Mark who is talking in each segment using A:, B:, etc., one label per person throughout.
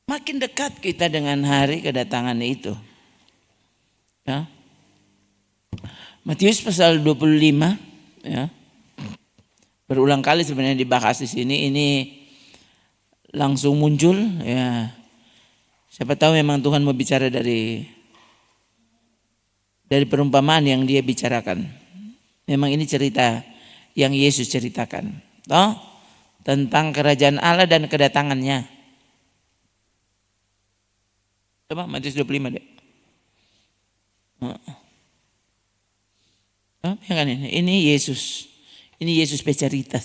A: makin dekat kita dengan hari kedatangan itu. Ya. Matius pasal 25 ya. Berulang kali sebenarnya dibahas di sini, ini langsung muncul ya. Siapa tahu memang Tuhan mau bicara dari perumpamaan yang dia bicarakan. Memang ini cerita yang Yesus ceritakan. Toh? Tentang kerajaan Allah dan kedatangannya. Coba Matius 25 deh. Ya kan ini Yesus. Ini Yesus bercerita.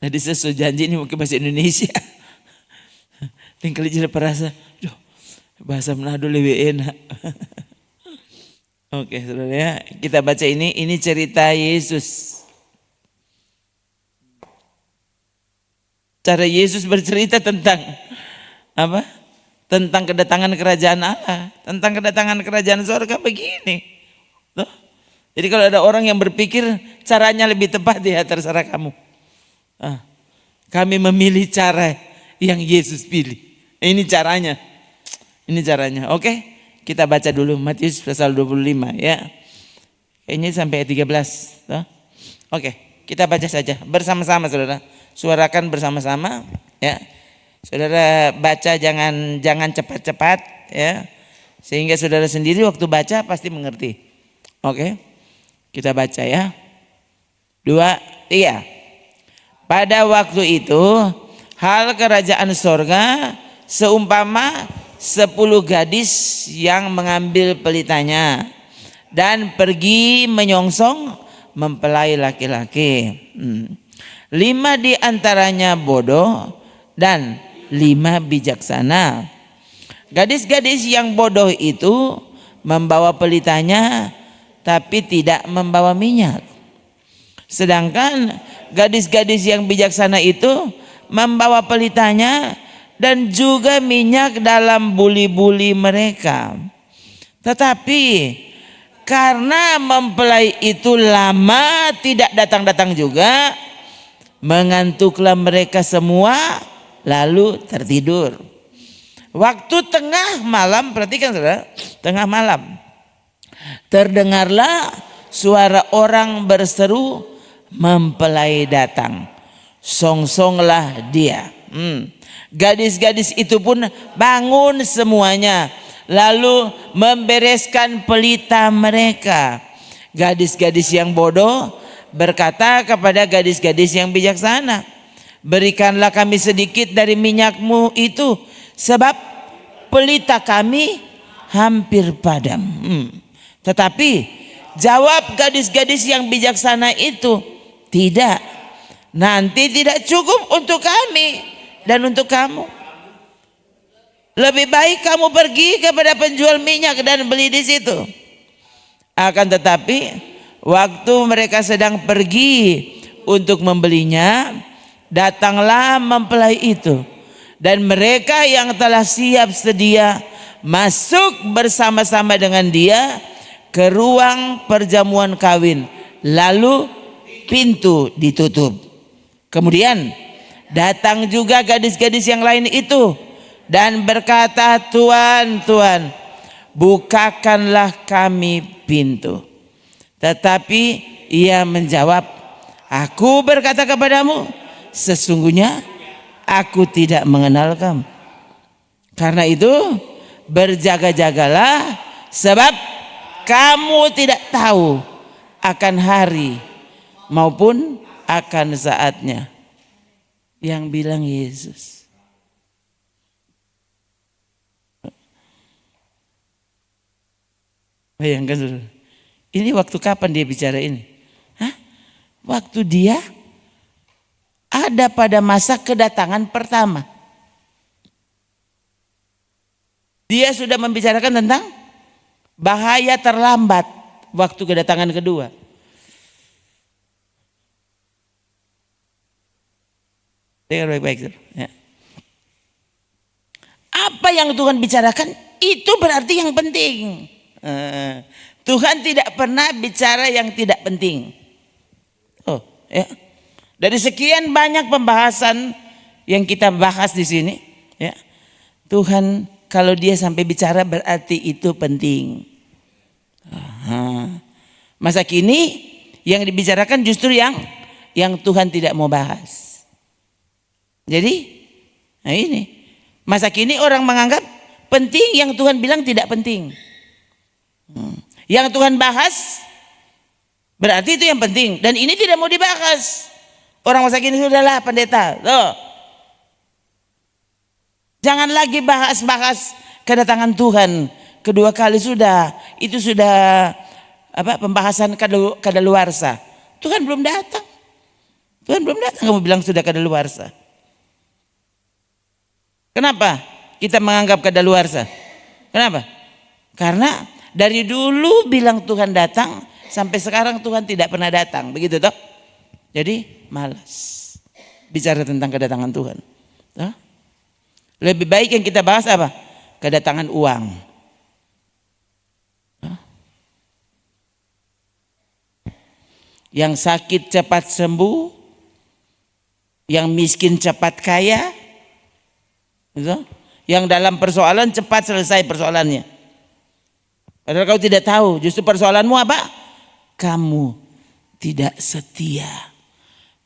A: Tadi sesuai janji ini mungkin bahasa Indonesia. Dan kali jadi perasa, bahasa Manado lebih enak. Oke, saudara ya, kita baca ini cerita Yesus. Cara Yesus bercerita tentang apa? Tentang kedatangan kerajaan Allah, tentang kedatangan kerajaan surga begini. Tuh. Jadi kalau ada orang yang berpikir caranya lebih tepat, ya terserah kamu. Kami memilih cara yang Yesus pilih. Ini caranya. Ini caranya. Oke, kita baca dulu Matius pasal 25 ya. Kayaknya sampai ayat 13. Tuh. Oke, kita baca saja bersama-sama saudara. Suarakan bersama-sama ya. Saudara baca jangan cepat-cepat ya. Sehingga saudara sendiri waktu baca pasti mengerti. Oke. Kita baca ya. 2, 3. Pada waktu itu hal kerajaan sorga seumpama 10 gadis yang mengambil pelitanya dan pergi menyongsong mempelai laki-laki. 5 di antaranya bodoh dan 5 bijaksana. Gadis-gadis yang bodoh itu membawa pelitanya tapi tidak membawa minyak. Sedangkan gadis-gadis yang bijaksana itu membawa pelitanya dan juga minyak dalam buli-buli mereka. Tetapi karena mempelai itu lama tidak datang-datang juga, mengantuklah mereka semua lalu tertidur. Waktu tengah malam, perhatikan saudara, tengah malam terdengarlah suara orang berseru, mempelai datang, songsonglah dia. Gadis-gadis itu pun bangun semuanya, lalu membereskan pelita mereka. Gadis-gadis yang bodoh berkata kepada gadis-gadis yang bijaksana, berikanlah kami sedikit dari minyakmu itu, sebab pelita kami hampir padam. Tetapi jawab gadis-gadis yang bijaksana itu, tidak, nanti tidak cukup untuk kami dan untuk kamu. Lebih baik kamu pergi kepada penjual minyak dan beli di situ. Akan tetapi waktu mereka sedang pergi untuk membelinya, datanglah mempelai itu, dan mereka yang telah siap sedia masuk bersama-sama dengan dia ke ruang perjamuan kawin, lalu pintu ditutup. Kemudian datang juga gadis-gadis yang lain itu dan berkata, Tuan, Tuan, bukakanlah kami pintu. Tetapi ia menjawab, aku berkata kepadamu, sesungguhnya aku tidak mengenal kamu. Karena itu berjaga-jagalah, sebab kamu tidak tahu akan hari maupun akan saatnya. Yang bilang Yesus. Bayangkan dulu. Ini waktu kapan dia bicara ini? Waktu dia ada pada masa kedatangan pertama. Dia sudah membicarakan tentang bahaya terlambat waktu kedatangan kedua. Dengar baik-baik. Ya. Apa yang Tuhan bicarakan itu berarti yang penting. Tuhan tidak pernah bicara yang tidak penting. Ya. Dari sekian banyak pembahasan yang kita bahas di sini, ya. Tuhan kalau dia sampai bicara berarti itu penting. Masa kini yang dibicarakan justru yang Tuhan tidak mau bahas. Jadi, nah ini masa kini orang menganggap penting yang Tuhan bilang tidak penting. Yang Tuhan bahas berarti itu yang penting dan ini tidak mau dibahas. Orang masa kini sudahlah pendeta, loh. Jangan lagi bahas-bahas kedatangan Tuhan. Kedua kali sudah, itu sudah pembahasan kadaluarsa. Tuhan belum datang. Tuhan belum datang kamu bilang sudah kadaluarsa. Kenapa kita menganggap kadaluarsa? Kenapa? Karena dari dulu bilang Tuhan datang sampai sekarang Tuhan tidak pernah datang, begitu toh? Jadi malas bicara tentang kedatangan Tuhan. Toh? Lebih baik yang kita bahas apa? Kedatangan uang. Yang sakit cepat sembuh, yang miskin cepat kaya, yang dalam persoalan cepat selesai persoalannya. Padahal kau tidak tahu, justru persoalanmu apa? Kamu tidak setia,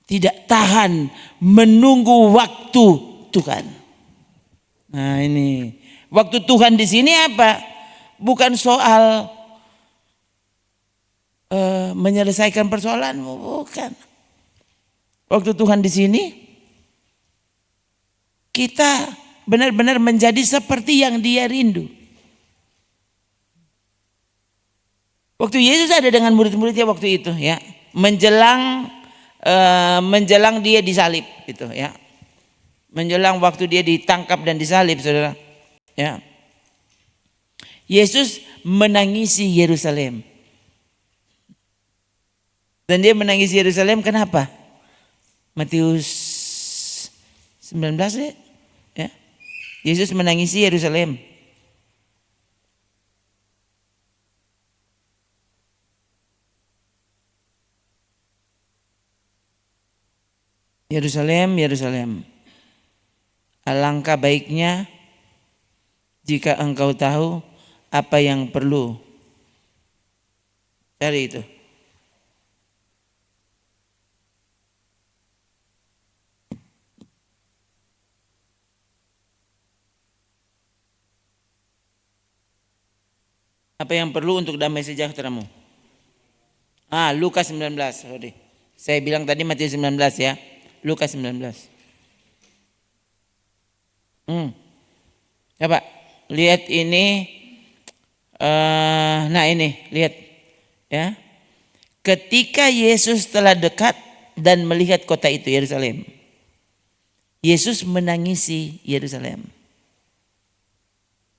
A: tidak tahan menunggu waktu Tuhan. Nah ini, waktu Tuhan di sini apa? Bukan soal menyelesaikan persoalanmu, bukan. Waktu Tuhan di sini kita benar-benar menjadi seperti yang Dia rindu. Waktu Yesus ada dengan murid-muridnya waktu itu, ya, menjelang Dia disalib, itu, ya, menjelang waktu Dia ditangkap dan disalib, saudara, ya, Yesus menangisi Yerusalem. Dan Dia menangisi Yerusalem kenapa? Matius 19 ya. Yesus menangisi Yerusalem. Yerusalem, Yerusalem. Alangkah baiknya jika engkau tahu apa yang perlu. Cari itu. Apa yang perlu untuk damai sejahteramu? Lukas 19. Sorry. Saya bilang tadi Matius 19 ya. Lukas 19. Coba lihat ini. Nah ini lihat ya. Ketika Yesus telah dekat dan melihat kota itu Yerusalem, Yesus menangisi Yerusalem.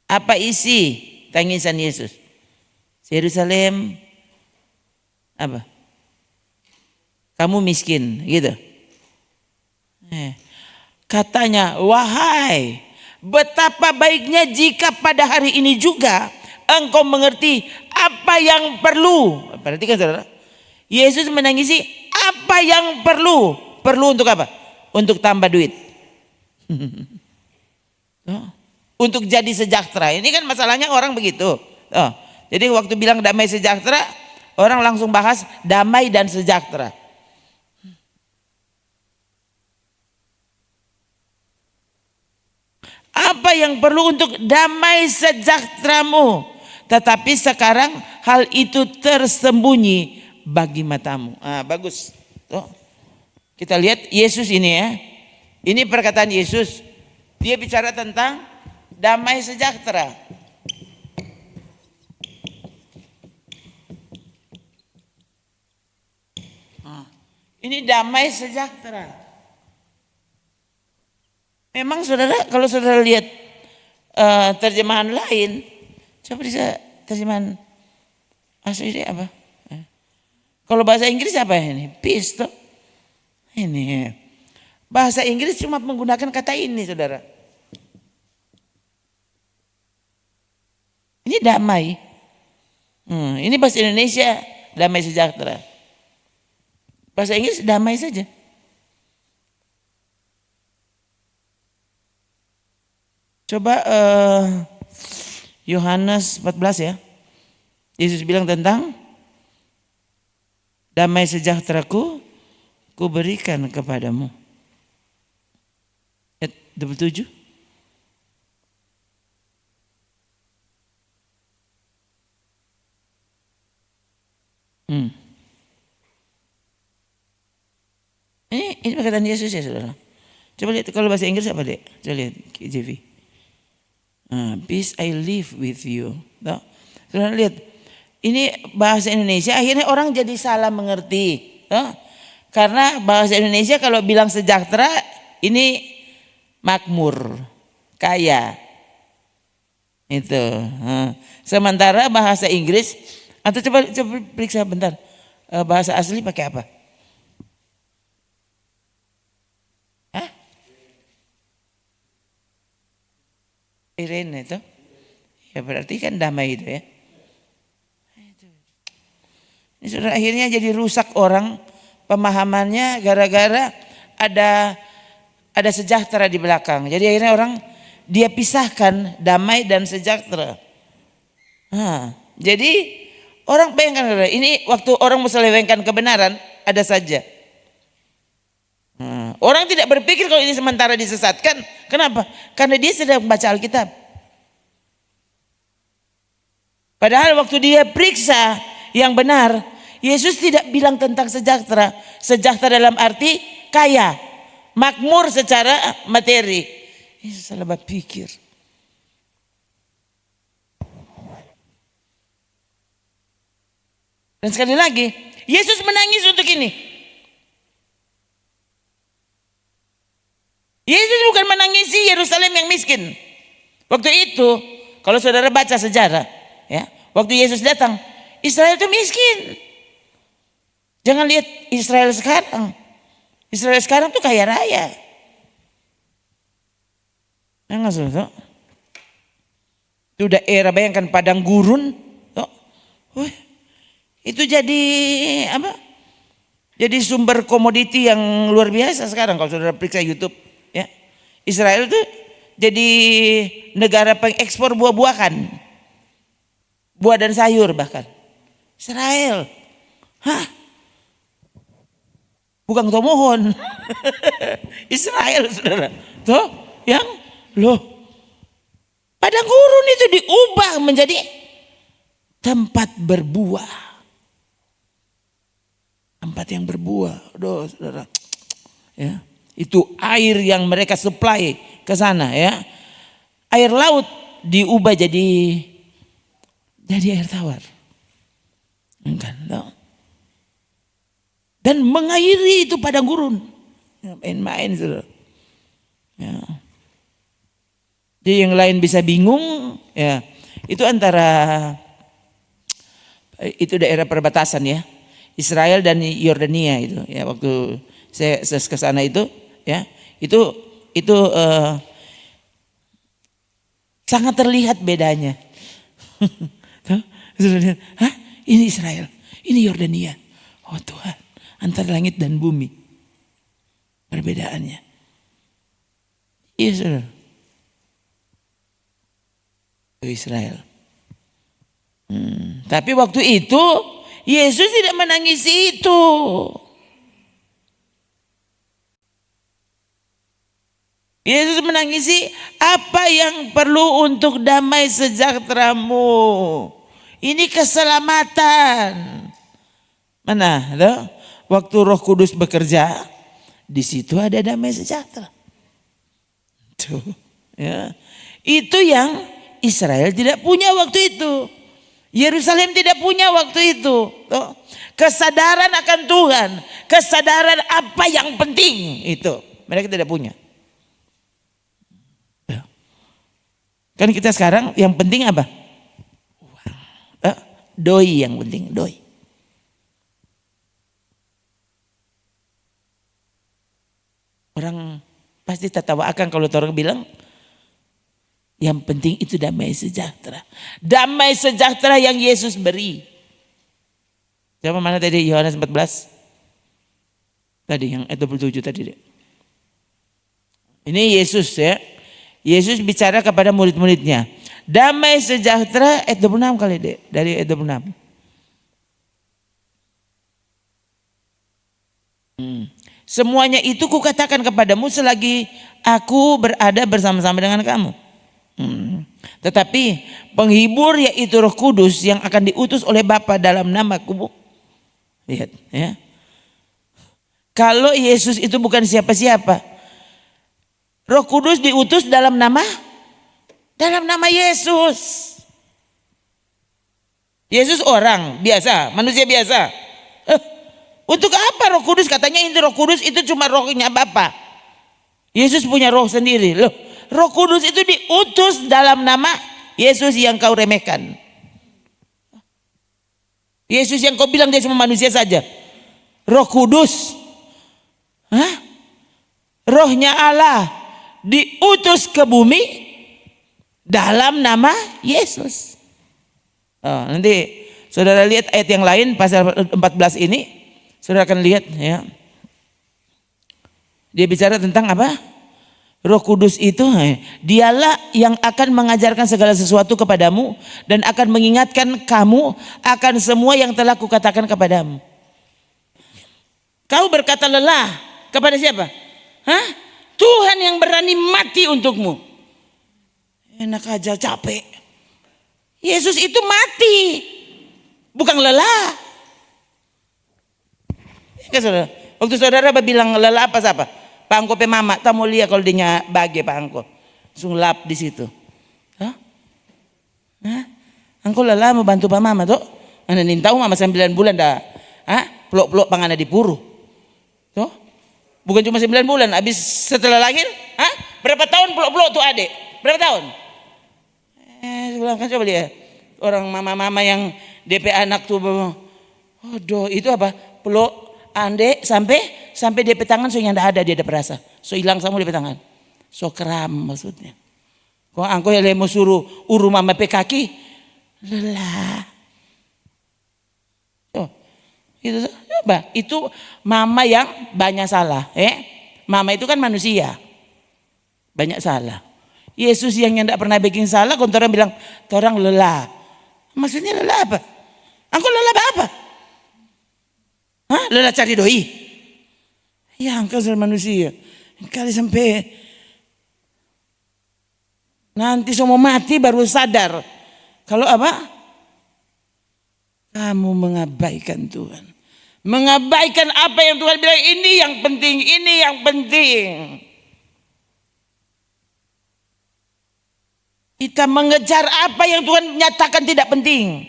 A: Apa isi tangisan Yesus? Yerusalem apa? Kamu miskin, gitu. Katanya, wahai, betapa baiknya jika pada hari ini juga engkau mengerti apa yang perlu. Perhatikan saudara, Yesus menangisi apa yang perlu. Perlu untuk apa? Untuk tambah duit. Untuk jadi sejahtera. Ini kan masalahnya orang begitu. Jadi waktu bilang damai sejahtera, orang langsung bahas damai dan sejahtera. Apa yang perlu untuk damai sejahteramu? Tetapi sekarang hal itu tersembunyi bagi matamu. Bagus. Kita lihat Yesus ini ya. Ini perkataan Yesus. Dia bicara tentang damai sejahtera. Ini damai sejahtera. Memang saudara, kalau saudara lihat terjemahan lain, coba bisa terjemahan asli apa? Kalau bahasa Inggris apa ini? Peace toh. Ini bahasa Inggris cuma menggunakan kata ini, saudara. Ini damai. Ini bahasa Indonesia damai sejahtera. Bahasa Inggris damai saja. Coba Yohanes 14 ya. Yesus bilang tentang damai sejahteraku ku berikan kepadamu. Ayat 27. Ini perkataan Yesus ya saudara. Coba lihat kalau bahasa Inggris apa dek? Coba lihat KJV. Peace I live with you. Tuh. Saudara lihat. Ini bahasa Indonesia akhirnya orang jadi salah mengerti. Tuh. Karena bahasa Indonesia kalau bilang sejahtera ini makmur, kaya. Itu. Sementara bahasa Inggris atau coba periksa bentar. Bahasa asli pakai apa? Irene itu. Ya berarti kan damai itu ya. Ini sudah akhirnya jadi rusak orang pemahamannya gara-gara ada sejahtera di belakang. Jadi akhirnya orang dia pisahkan damai dan sejahtera. Jadi orang bayangkan ini waktu orang menyelewengkan kebenaran ada saja. Orang tidak berpikir kalau ini sementara disesatkan. Kenapa? Karena dia sedang membaca Alkitab. Padahal waktu dia periksa yang benar, Yesus tidak bilang tentang sejahtera. Sejahtera dalam arti kaya, makmur secara materi. Yesus salah berpikir. Dan sekali lagi, Yesus menangis untuk ini. Yesus bukan menangisi Yerusalem yang miskin. Waktu itu, kalau saudara baca sejarah, ya, waktu Yesus datang, Israel itu miskin. Jangan lihat Israel sekarang. Israel sekarang tuh kaya raya. Enggak saudara? Itu daerah bayangkan padang gurun. Itu jadi apa? Jadi sumber komoditi yang luar biasa sekarang kalau saudara periksa YouTube. Ya, Israel itu jadi negara pengekspor buah-buahan, buah dan sayur bahkan. Israel, bukan tomohon. Israel saudara, tuh yang padang gurun itu diubah menjadi tempat berbuah, tempat yang berbuah, saudara, ya. Itu air yang mereka supply ke sana ya. Air laut diubah jadi air tawar. Dan mengairi itu padang gurun. Main-main saudara. Ya. Jadi yang lain bisa bingung ya. Itu itu daerah perbatasan ya. Israel dan Yordania itu ya, waktu saya ke sana itu ya, itu sangat terlihat bedanya. Ini Israel, ini Yordania. Oh Tuhan, antara langit dan bumi perbedaannya. Iya saudara. Israel. Tapi waktu itu Yesus tidak menangisi itu. Yesus menangisi apa yang perlu untuk damai sejahteramu. Ini keselamatan. Mana? Waktu Roh Kudus bekerja, di situ ada damai sejahtera. Tuh, ya. Itu yang Israel tidak punya waktu itu. Yerusalem tidak punya waktu itu. Tuh. Kesadaran akan Tuhan, kesadaran apa yang penting itu mereka tidak punya. Kan kita sekarang yang penting apa? Doi yang penting, doi. Orang pasti tertawa akan kalau orang bilang yang penting itu damai sejahtera. Damai sejahtera yang Yesus beri. Siapa mana tadi Yohanes 14? Tadi yang ayat 27 tadi. Ini Yesus ya. Yesus bicara kepada murid-muridnya. Damai sejahtera ayat 26 kali deh, dari ayat 26. Semuanya itu kukatakan kepadamu selagi aku berada bersama-sama dengan kamu. Tetapi penghibur yaitu Roh Kudus yang akan diutus oleh Bapa dalam namaku. Lihat ya. Kalau Yesus itu bukan siapa-siapa, Roh Kudus diutus dalam nama Yesus. Yesus orang biasa, manusia biasa. Untuk apa Roh Kudus? Katanya ini Roh Kudus itu cuma rohnya Bapa. Yesus punya roh sendiri. Loh, Roh Kudus itu diutus dalam nama Yesus yang kau remehkan. Yesus yang kau bilang dia cuma manusia saja. Roh Kudus, rohnya Allah diutus ke bumi dalam nama Yesus. Nanti saudara lihat ayat yang lain pasal 14 ini, saudara akan lihat ya. Dia bicara tentang apa? Roh Kudus itu dialah yang akan mengajarkan segala sesuatu kepadamu dan akan mengingatkan kamu akan semua yang telah kukatakan kepadamu. Kau berkata lelah kepada siapa? Tuhan yang berani mati untukmu. Enak aja, capek. Yesus itu mati, bukan lelah. Ya, saudara. Waktu saudara bilang lelah apa siapa? Pak Angko pe mama, tamu lihat kalau dia bagi Pak Angko, langsung lap di situ. Angko lelah mau bantu Pak Mama tuh. Anda nih tahu mama 9 bulan dah. Peluk-peluk pangana di puru. Tuh. Bukan cuma 9 bulan, habis setelah lahir, berapa tahun peluk-peluk tuh adik? Berapa tahun? Kan coba lihat orang mama-mama yang DP anak tuh, aduh itu apa? Peluk adik sampai DP tangan so yang ada dia ada perasa, so hilang semua DP tangan, so kram maksudnya. Kok angko yang mau suruh uru mama pe kaki, lelah. Itu coba itu mama yang banyak salah, mama itu kan manusia banyak salah. Yesus yang tidak pernah bikin salah, orang bilang orang lelah. Maksudnya lelah apa? Aku lelah apa? Lelah cari doi. Ya engkau manusia. Kali sampai nanti semua mati baru sadar. Kalau apa? Kamu mengabaikan Tuhan. Mengabaikan apa yang Tuhan bilang, ini yang penting, ini yang penting. Kita mengejar apa yang Tuhan nyatakan tidak penting.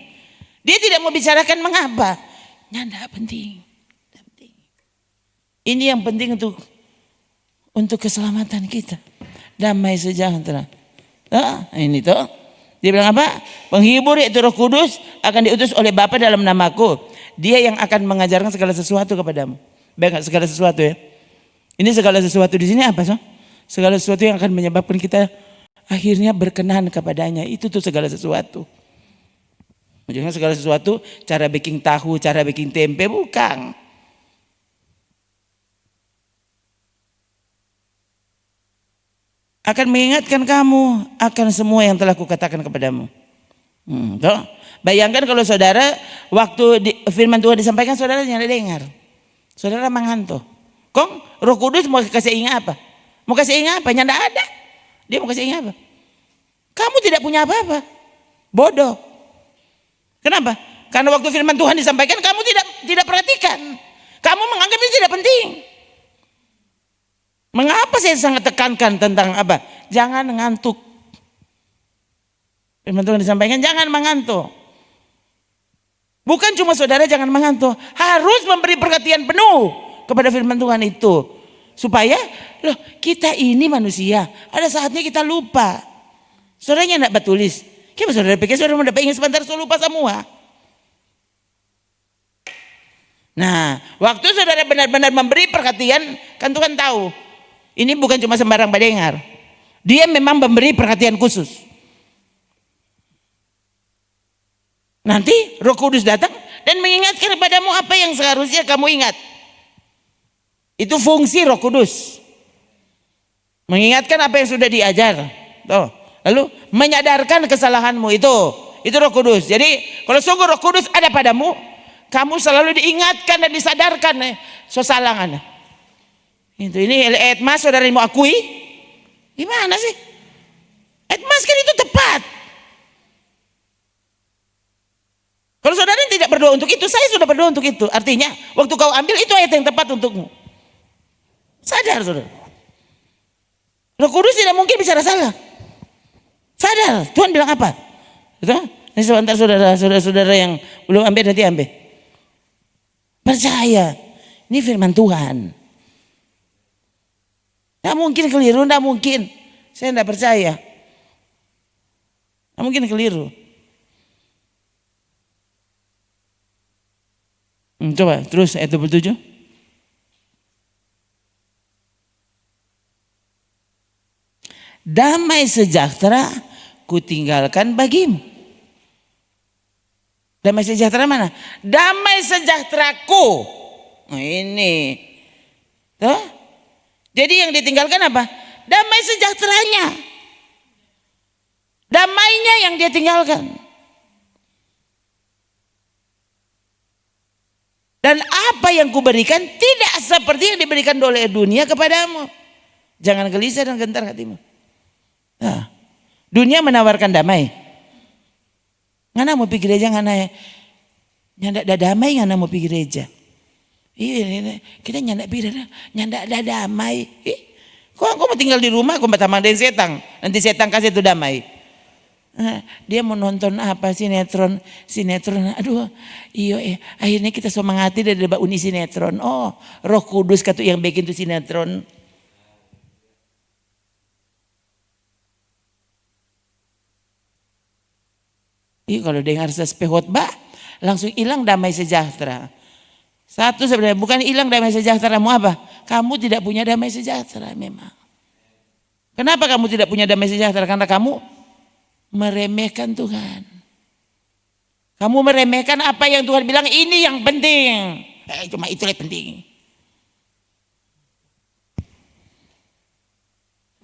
A: Dia tidak mau bicarakan mengapa. Tidak penting. Ini yang penting untuk keselamatan kita. Damai sejahtera. Ini tuh. Dia bilang apa? Penghibur yaitu Roh Kudus akan diutus oleh Bapa dalam namaku. Dia yang akan mengajarkan segala sesuatu kepadamu. Baik, segala sesuatu ya. Ini segala sesuatu di sini apa so? Segala sesuatu yang akan menyebabkan kita akhirnya berkenan kepadanya. Itu tuh segala sesuatu. Jangan segala sesuatu cara bikin tahu, cara bikin tempe, bukan. Akan mengingatkan kamu akan semua yang telah kukatakan kepadamu. Bayangkan kalau saudara waktu firman Tuhan disampaikan saudara tidak dengar. Saudara mengantuk. Kong Roh Kudus mau kasih ingat apa? Mau kasih ingat apa? Tidak ada. Dia mau kasih ingat apa? Kamu tidak punya apa-apa. Bodoh. Kenapa? Karena waktu firman Tuhan disampaikan kamu tidak perhatikan. Kamu menganggap itu tidak penting. Mengapa saya sangat tekankan tentang apa? Jangan ngantuk. Firman Tuhan disampaikan jangan mengantuk. Bukan cuma saudara jangan mengantuk, harus memberi perhatian penuh kepada firman Tuhan itu. Supaya kita ini manusia, ada saatnya kita lupa. Saudaranya enggak batulis. Kenapa saudara pikir saudara mau dapat ingat sebentar so lupa semua? Nah, waktu saudara benar-benar memberi perhatian, kan Tuhan tahu. Ini bukan cuma sembarang pendengar. Dia memang memberi perhatian khusus. Nanti Roh Kudus datang dan mengingatkan kepadamu apa yang seharusnya kamu ingat. Itu fungsi Roh Kudus. Mengingatkan apa yang sudah diajar. Tuh. Lalu menyadarkan kesalahanmu itu Roh Kudus. Jadi kalau sungguh Roh Kudus ada padamu, kamu selalu diingatkan dan disadarkan sosalangan. Ini ayat mas saudara mau akui? Gimana sih? Ayat mas kan itu tepat. Kalau saudara tidak berdoa untuk itu, saya sudah berdoa untuk itu. Artinya waktu kau ambil itu ayat yang tepat untukmu. Sadar saudara. Roh Kudus tidak mungkin bicara salah. Sadar, Tuhan bilang apa? Itu? Ini sebentar saudara-saudara yang belum ambil nanti ambil. Percaya, ini firman Tuhan. Tidak mungkin keliru, tidak mungkin. Saya tidak percaya. Tidak mungkin keliru. Coba terus ayat 27. Damai sejahtera kutinggalkan bagimu. Damai sejahtera mana? Damai sejahteraku. Nah, ini. Tuh. Jadi yang ditinggalkan apa? Damai sejahteranya. Damainya yang dia tinggalkan. Dan apa yang kuberikan tidak seperti yang diberikan oleh dunia kepadamu. Jangan gelisah dan gentar hatimu. Nah, dunia menawarkan damai. Ngana mau pergi gereja ngana nyandak ada damai ngana mau pergi gereja. Iya, kita nyandak pergi nyandak ada damai. Kok aku mau tinggal di rumah, aku mau tamangin setan. Nanti setan kasih itu damai. Dia mau nonton apa sinetron. Aduh, iyo akhirnya kita semangati dari uni sinetron. Oh, Roh Kudus katu yang bikin itu sinetron. Kalau dengar sesuatu khotbah langsung hilang damai sejahtera. Satu sebenarnya bukan hilang damai sejahteramu apa? Kamu tidak punya damai sejahtera memang. Kenapa kamu tidak punya damai sejahtera? Karena kamu meremehkan Tuhan. Kamu meremehkan apa yang Tuhan bilang ini yang penting. Cuma itu yang penting.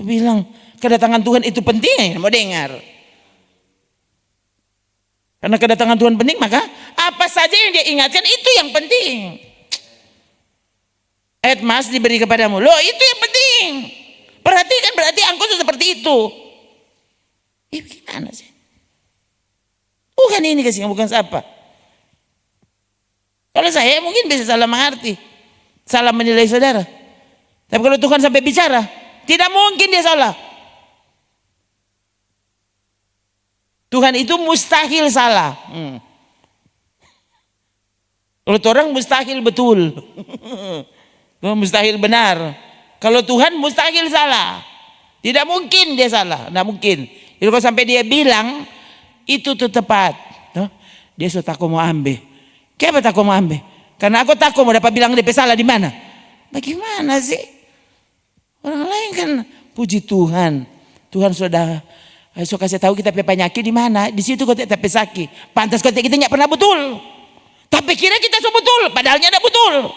A: Bilang kedatangan Tuhan itu penting, mau dengar. Karena kedatangan Tuhan penting, maka apa saja yang dia ingatkan itu yang penting. Ayat mas diberi kepadamu. Loh itu yang penting. Perhatikan berarti angkut seperti itu. Gimana sih? Bukan ini kasih, bukan siapa. Kalau saya mungkin bisa salah mengerti. Salah menilai saudara. Tapi kalau Tuhan sampai bicara, tidak mungkin dia salah. Tuhan itu mustahil salah. Kalau orang mustahil betul. Mustahil benar. Kalau Tuhan mustahil salah. Tidak mungkin dia salah. Tidak mungkin. Jadi kalau sampai dia bilang itu tuh tepat. Dia sudah takut mau ambil. Kenapa takut mau ambil? Karena aku takut mau dapat bilang dia salah di mana. Bagaimana sih? Orang lain kan puji Tuhan. Tuhan sudah so kasih tahu kita penyakit di mana, di situ kau tak sakit. Pantas kau kita tidak pernah betul. Tapi kira kita so betul, padahalnya tidak betul.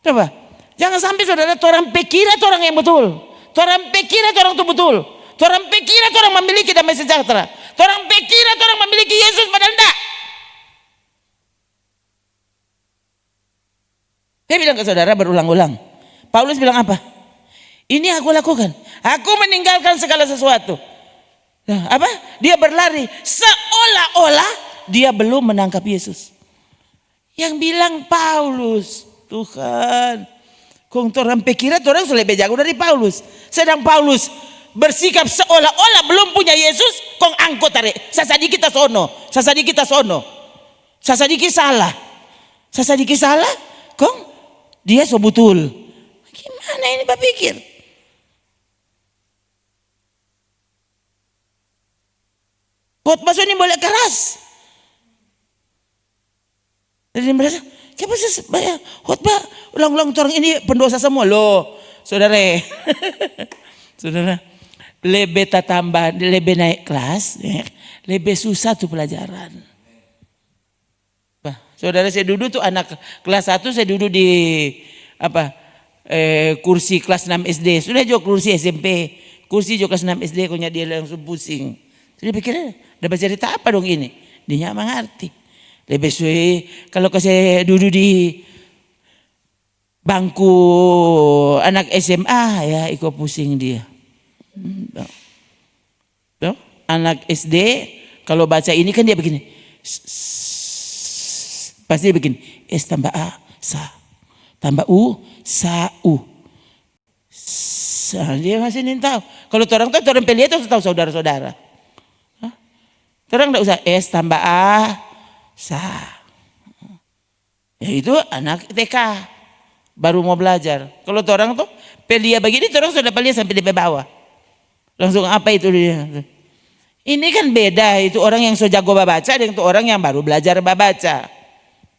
A: Coba, jangan sampai saudara orang pikir orang yang betul. Orang pikir orang itu betul. Orang pikir orang memiliki damai sejahtera. Orang pikir orang memiliki Yesus padahal tidak. Saya bilang ke saudara berulang-ulang. Paulus bilang apa? Ini aku lakukan. Aku meninggalkan segala sesuatu. Nah, apa? Dia berlari seolah-olah dia belum menangkap Yesus. Yang bilang Paulus, Tuhan, kong orang pikiran orang sudah lebih jago dari Paulus. Sedang Paulus bersikap seolah-olah belum punya Yesus, kong angkut tarik. Sasadiki kita sono, sasadiki kita sono, sasadiki salah, sasadiki salah, kong dia so betul. Gimana ini berpikir? Khotbah ini boleh keras. Jadi merasa, siapa sih khotbah ulang-ulang orang ini pendosa semua loh, saudara. Saudara, lebih tambah, lebih naik kelas, lebih susah tuh pelajaran. Saudara saya duduk tuh anak kelas 1 saya duduk di kursi kelas 6 SD, sudah juga kursi SMP. kursi jo kelas 6 SD kunya dia langsung pusing. Jadi pikirnya dapat cerita apa dong ini? Dia nggak mengerti. Lebih suwe kalau kasih duduk di bangku anak SMA ya ikut pusing dia. Tuh, anak SD kalau baca ini kan dia begini. Pasti dia begini. S tambah A, sa. Tambah U, sa, U. Dia masih nih tahu. Kalau orang tuh orang pelihat harus tahu saudara-saudara. Orang enggak usah S tambah A, sa. Ya itu anak TK baru mau belajar. Kalau orang tuh pelia begini orang sudah pelia sampai di bawah. Langsung apa itu dia? Ini kan beda, itu orang yang so jago baca dengan itu orang yang baru belajar baca.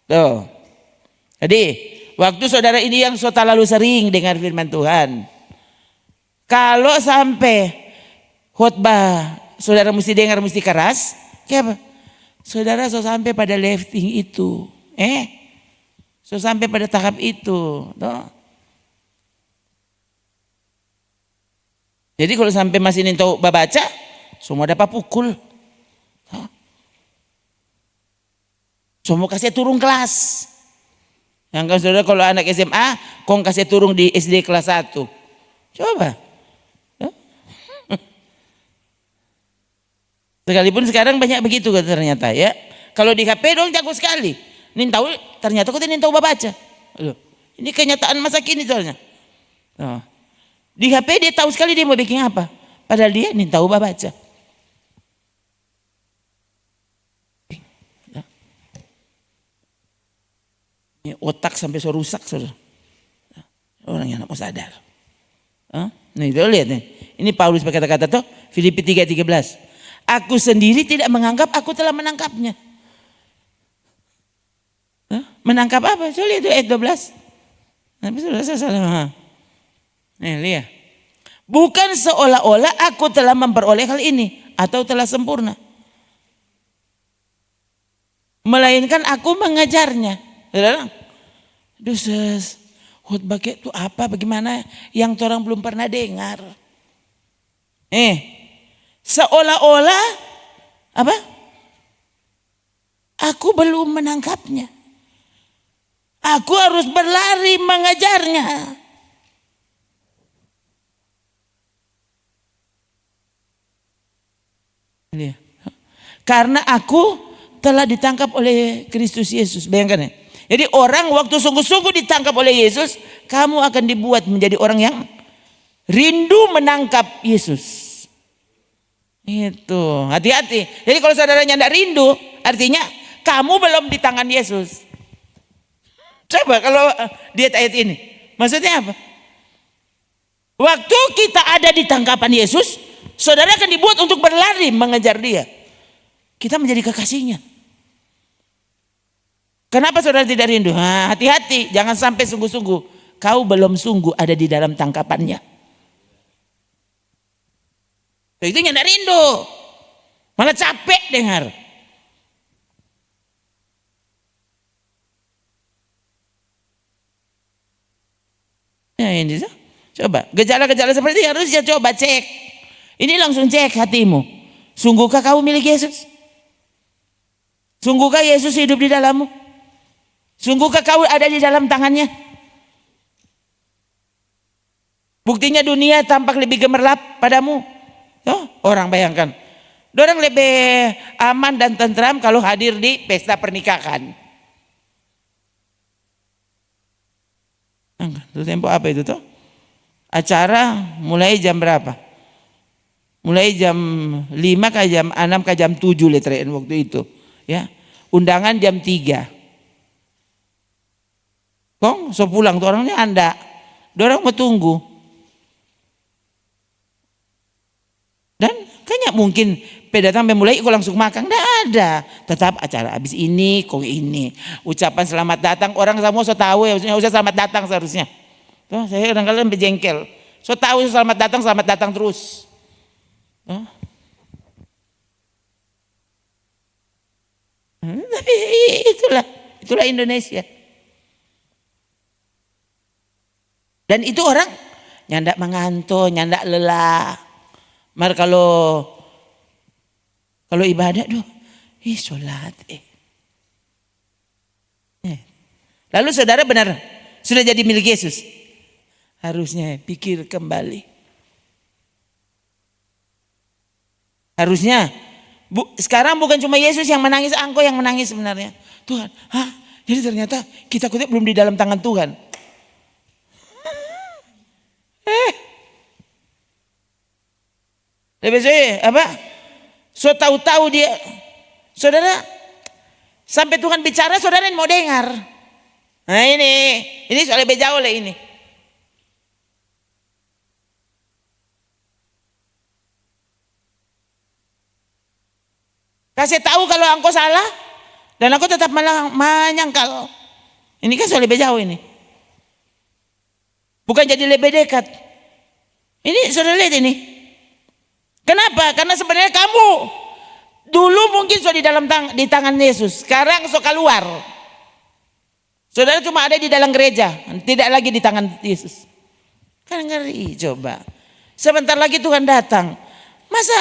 A: Tuh. Jadi waktu saudara ini yang so terlalu sering dengar firman Tuhan. Kalau sampai khotbah saudara mesti dengar mesti keras, kayak apa? Saudara so sampai pada lifting itu. So sampai pada tahap itu. Tuh. Jadi kalau sampai masih tahu baca, semua dapat pukul. Semua kasih turun kelas. Yang kan saudara kalau anak SMA, kong kasih turun di SD kelas 1. Coba. Sekalipun sekarang banyak begitu ternyata ya. Kalau di HP dong jago sekali. Nih tahu ternyata kok nih tahu baca. Ini kenyataan masa kini soalnya. Di HP dia tahu sekali dia mau bikin apa. Padahal dia nih tahu baca. Ini otak sampai so rusak saudara. Orang yang tidak mau sadar. Nih lihat nih. Ini Paulus berkata-kata tuh Filipi 3:13. Aku sendiri tidak menganggap aku telah menangkapnya. Menangkap apa? Coba lihat itu ayat 12. Tapi sudah salah. Nih lihat. Bukan seolah-olah aku telah memperoleh hal ini atau telah sempurna. Melainkan aku mengajarnya. Duses. Khotbah itu apa? Bagaimana yang orang belum pernah dengar? Seolah-olah apa? Aku belum menangkapnya. Aku harus berlari mengajarnya. Karena aku telah ditangkap oleh Kristus Yesus. Bayangkan ya. Jadi orang waktu sungguh-sungguh ditangkap oleh Yesus, kamu akan dibuat menjadi orang yang rindu menangkap Yesus. Itu, hati-hati. Jadi kalau saudaranya tidak rindu, artinya kamu belum di tangan Yesus. Coba kalau lihat ayat ini, maksudnya apa? Waktu kita ada di tangkapan Yesus, saudara akan dibuat untuk berlari mengejar dia. Kita menjadi kekasihnya. Kenapa saudara tidak rindu? Hati-hati, jangan sampai sungguh-sungguh. Kau belum sungguh ada di dalam tangkapannya. Itu tidak rindu. Malah capek dengar. Ya ini coba gejala-gejala seperti ini harus coba cek. Ini langsung cek hatimu. Sungguhkah kau milik Yesus? Sungguhkah Yesus hidup di dalammu? Sungguhkah kau ada di dalam tangannya? Buktinya dunia tampak lebih gemerlap padamu. Orang bayangkan. Orang lebih aman dan tentram kalau hadir di pesta pernikahan. Itu tempo apa itu tuh? Acara mulai jam berapa? Mulai jam 5 ke jam 6 ke jam 7 letrein waktu itu. Ya. Undangan jam 3. Kong so pulang tuh orangnya anda. Orang mau tunggu. Dan kayaknya mungkin datang mulai kok langsung makan. Nggak ada. Tetap acara habis ini kok ini. Ucapan selamat datang orang semua so tahu ya. Usah selamat datang seharusnya. Tuh, saya kadang-kadang berjengkel. So tahu selamat datang terus. Tapi itulah Indonesia. Dan itu orang nyandak mengantuk, nyandak lelah. Mar kalau ibadah, sholat. Lalu saudara benar sudah jadi milik Yesus. Harusnya pikir kembali. Harusnya sekarang bukan cuma Yesus yang menangis, engkau yang menangis sebenarnya. Tuhan, jadi ternyata kita kutip belum di dalam tangan Tuhan. Lebih so tahu-tahu dia, saudara, sampai Tuhan bicara, saudara mau dengar. Nah ini soal lebih jauh lah ini. Kasih tahu kalau engkau salah dan aku tetap menyangkal. Ini kan soal lebih jauh ini. Bukan jadi lebih dekat. Ini saudara lihat ini. Kenapa? Karena sebenarnya kamu dulu mungkin sudah di tangan Yesus. Sekarang keluar. Saudara cuma ada di dalam gereja, tidak lagi di tangan Yesus. Kan ngeri coba. Sebentar lagi Tuhan datang. Masa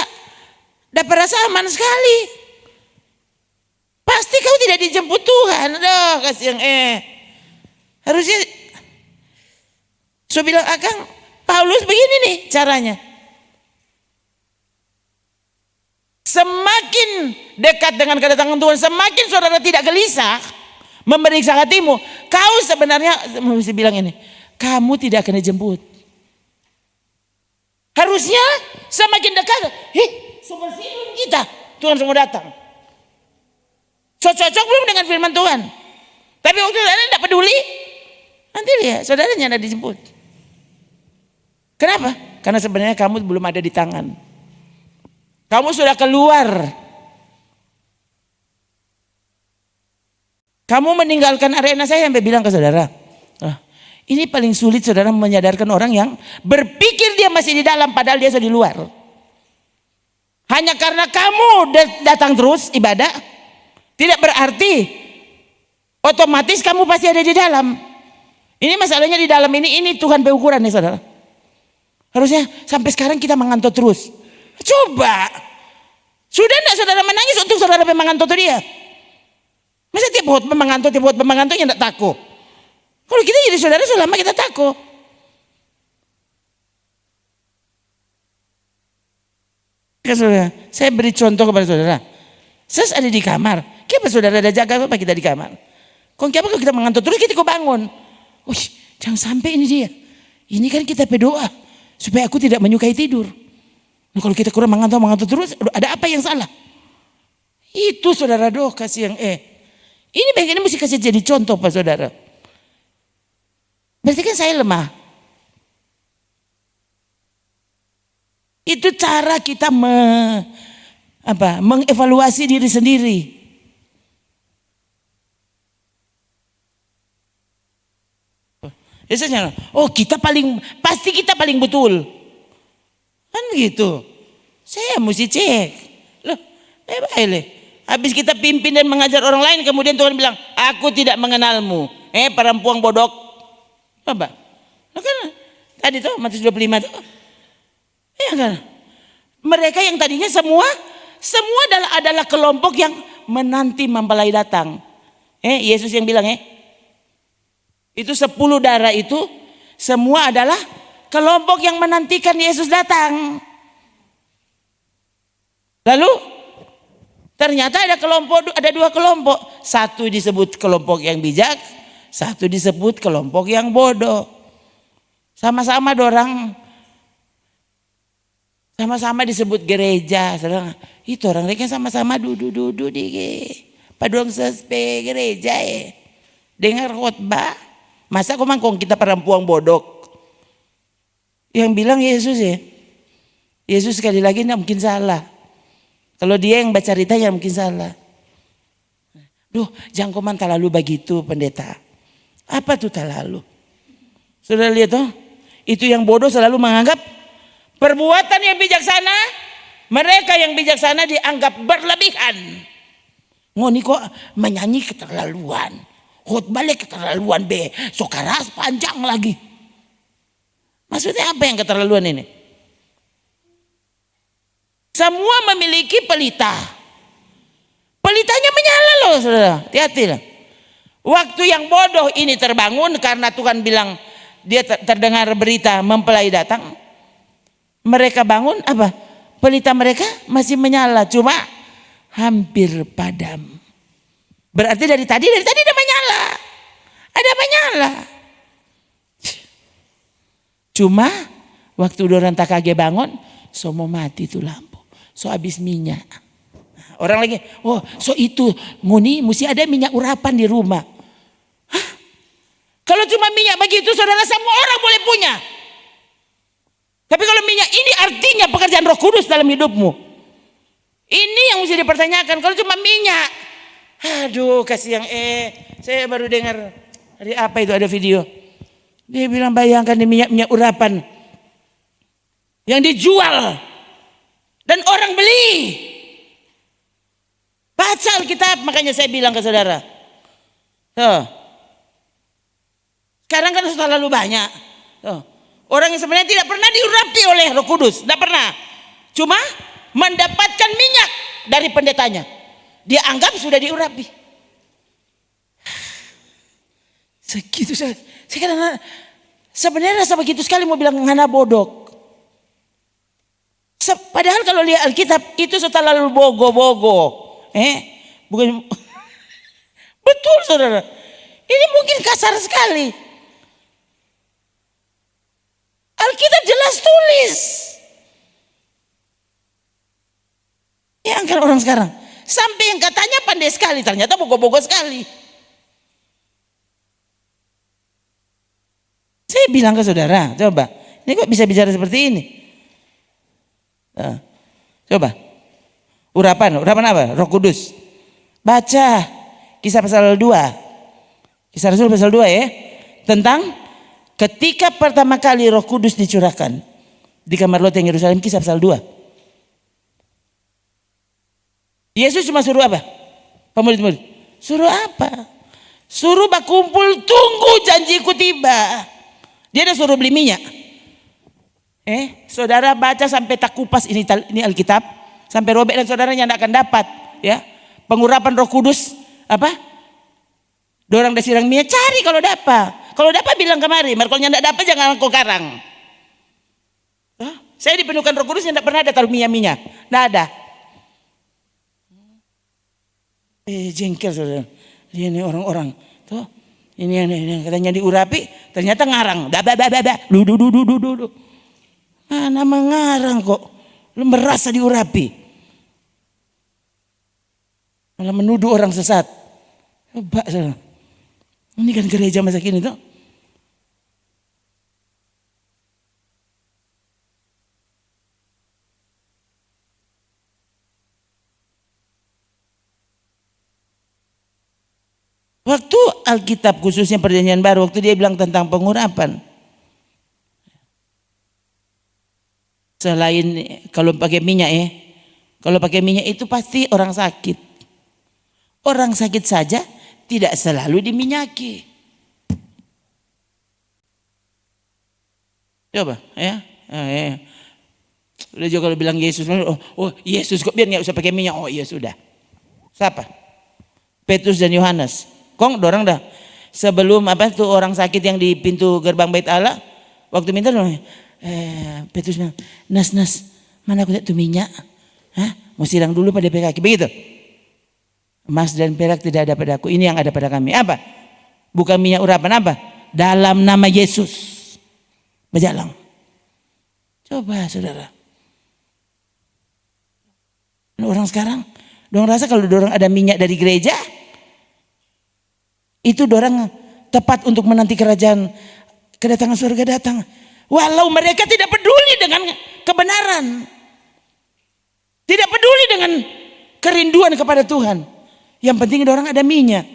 A: dapat rasa aman sekali? Pasti kau tidak dijemput Tuhan. Aduh, kasihan harusnya saya bilang Akang, Paulus begini nih caranya. Semakin dekat dengan kedatangan Tuhan, semakin saudara tidak gelisah memeriksa hatimu. Kau sebenarnya mesti bilang ini, kamu tidak akan dijemput. Harusnya semakin dekat, seperti kita, Tuhan semua datang. Cocok belum dengan firman Tuhan. Tapi waktu saudara tidak peduli, nanti lihat saudaranya ada dijemput. Kenapa? Karena sebenarnya kamu belum ada di tangan. Kamu sudah keluar. Kamu meninggalkan arena. Saya sampai bilang ke saudara, ini paling sulit saudara menyadarkan orang yang berpikir dia masih di dalam padahal dia sudah di luar. Hanya karena kamu datang terus ibadah, tidak berarti otomatis kamu pasti ada di dalam. Ini masalahnya di dalam ini Tuhan berukuran nih saudara. Harusnya sampai sekarang kita mengantuk terus. Coba. Sudah enggak saudara menangis untuk saudara mengantuk dia? Masa tiap buat mengantuknya enggak takut? Kalau kita jadi saudara selama kita takut. Saya beri contoh kepada saudara. Saya ada di kamar. Kenapa saudara ada jaga apa kita di kamar? Kenapa kalau kita mengantuk terus kita kok bangun? Jangan sampai ini dia. Ini kan kita berdoa supaya aku tidak menyukai tidur. Nah, kalau kita kurang mengantuk terus, ada apa yang salah? Itu saudara kasih yang Ini bagian ini mesti kasih jadi contoh Pak saudara. Berarti kan saya lemah. Itu cara kita mengevaluasi diri sendiri. Biasanya, pasti kita paling betul. Kan begitu. Saya mesti cek. Loh, baik. Habis kita pimpin dan mengajar orang lain, kemudian Tuhan bilang, aku tidak mengenalmu. Perempuan bodoh. Apa? Loh kan tadi tuh Matius 25 tuh. Ya kan? Mereka yang tadinya semua adalah kelompok yang menanti mempelai datang. Yesus yang bilang itu 10 darah itu semua adalah kelompok yang menantikan Yesus datang. Lalu ternyata ada 2 kelompok. Satu disebut kelompok yang bijak, satu disebut kelompok yang bodoh. Sama-sama disebut gereja. Itu orang mereka sama-sama duduk di paduang sespe gereja dengar khotbah. Masa kok kita perempuan bodoh? Yang bilang Yesus Yesus sekali lagi tidak mungkin salah. Kalau dia yang baca ceritanya mungkin salah. Jangan koman terlalu begitu pendeta. Apa tuh terlalu? Sudah lihat toh? Itu yang bodoh selalu menganggap perbuatan yang bijaksana, mereka yang bijaksana dianggap berlebihan. Ngoni kok menyanyi keterlaluan. Khotbah keterlaluan sokaras panjang lagi. Maksudnya apa yang keterlaluan ini? Semua memiliki pelita. Pelitanya menyala loh saudara, hati-hati lah. Waktu yang bodoh ini terbangun karena Tuhan bilang dia terdengar berita mempelai datang. Mereka bangun apa? Pelita mereka masih menyala, cuma hampir padam. Berarti dari tadi ada menyala. Ada menyala. Cuma waktu orang tak kaget bangun, so mau mati tuh lampu. So habis minyak. Orang lagi, oh so itu nguni mesti ada minyak urapan di rumah. Hah? Kalau cuma minyak begitu saudara semua orang boleh punya. Tapi kalau minyak ini artinya pekerjaan Roh Kudus dalam hidupmu. Ini yang mesti dipertanyakan. Kalau cuma minyak, aduh kasih yang saya baru dengar hari apa itu ada video. Dia bilang bayangkan di minyak urapan yang dijual dan orang beli. Baca Alkitab, makanya saya bilang ke saudara. Sekarang kan sudah terlalu banyak. Orang yang sebenarnya tidak pernah diurapi oleh Roh Kudus, tidak pernah. Cuma mendapatkan minyak dari pendetanya. Dia anggap sudah diurapi. Segitu saya kadang sebenarnya rasa begitu sekali mau bilang ngana bodok. Padahal kalau lihat Alkitab itu terlalu bogo-bogo. Bukan betul saudara. Ini mungkin kasar sekali. Alkitab jelas tulis. Yang kan orang sekarang sampai yang katanya pandai sekali ternyata bogo-bogo sekali. Saya bilang ke saudara, coba, ini kok bisa bicara seperti ini? Coba. Urapan apa? Roh Kudus. Baca Kisah pasal 2. Kisah Rasul pasal 2 ya. Tentang ketika pertama kali Roh Kudus dicurahkan di kamar Lot yang Yerusalem, Kisah pasal 2. Yesus cuma suruh apa? Pemurid-murid. Suruh apa? Suruh berkumpul tunggu janjiku tiba. Dia ada suruh beli minyak. Saudara baca sampai tak kupas ini Alkitab. Sampai robek dan saudaranya tidak akan dapat ya pengurapan Roh Kudus apa? Dorang desirang minyak cari kalau dapat. Kalau dapat bilang kemari, kalau tidak dapat jangan kau karang. Saya dipenuhkan Roh Kudus yang tidak pernah ada taruh minyak. Tidak ada. Jengkel saudara. Ini orang-orang tuh. Ini katanya diurapi, ternyata ngarang. Dudu. Mana mengarang kok? Lu merasa diurapi. Malah menuduh orang sesat. Coba saudara. Ini kan gereja masa kini tuh. Waktu Alkitab khususnya Perjanjian Baru, waktu dia bilang tentang pengurapan. Selain kalau pakai minyak kalau pakai minyak itu pasti orang sakit. Orang sakit saja tidak selalu diminyaki. Coba ya. Udah juga kalau bilang Yesus, oh Yesus kok biar nggak usah pakai minyak. Oh iya sudah. Siapa? Petrus dan Yohanes. Kong dorang dah. Sebelum apa tuh orang sakit yang di pintu gerbang Bait Allah, waktu minta Petrus bilang, Nas, mana aku lihat tuh minyak? Mau siram dulu pada kaki, begitu. Emas dan perak tidak ada padaku, ini yang ada pada kami. Apa? Bukan minyak urapan apa? Dalam nama Yesus. Berjalan. Coba saudara. Orang sekarang, dorang rasa kalau dorang ada minyak dari gereja, itu dorang tepat untuk menanti kedatangan surga datang. Walau mereka tidak peduli dengan kebenaran. Tidak peduli dengan kerinduan kepada Tuhan. Yang penting orang ada minyak.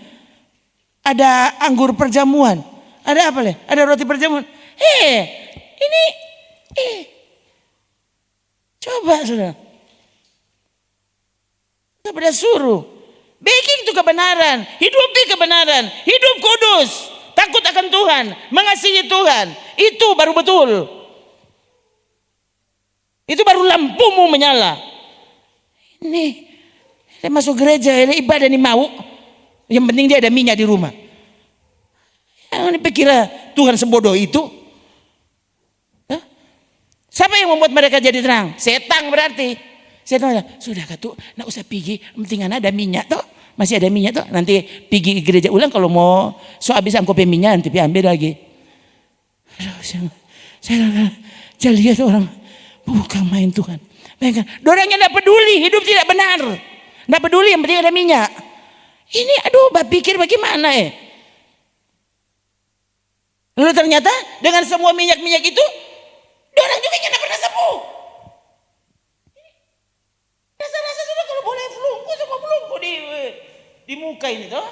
A: Ada anggur perjamuan. Ada apa leh? Ada roti perjamuan. Ini. Coba saudara. Kita pada suruh. Baking itu kebenaran. Hidupi kebenaran. Hidup kudus. Takut akan Tuhan. Mengasihi Tuhan. Itu baru betul. Itu baru lampumu menyala. Nih, dia masuk gereja, dia ibadah nih mau. Yang penting dia ada minyak di rumah. Yang dipikir Tuhan sebodoh itu. Hah? Siapa yang membuat mereka jadi tenang? Setan berarti. Setan bilang, sudah katu, nggak usah pergi, penting ada minyak toh. Masih ada minyak toh. Nanti pergi ke gereja ulang kalau mau so habis angkop minyak nanti ambil lagi. Saya lihat orang bukan main Tuhan. Bayangkan, orangnya tidak peduli, hidup tidak benar. Tidak peduli, yang penting ada minyak. Ini aduh, pikir bagaimana ya? Lalu ternyata dengan semua minyak-minyak itu, orang juga tidak pernah sembuh. Rasa-rasa sudah kalau boleh pelungku, semua pelungku di muka ini toh.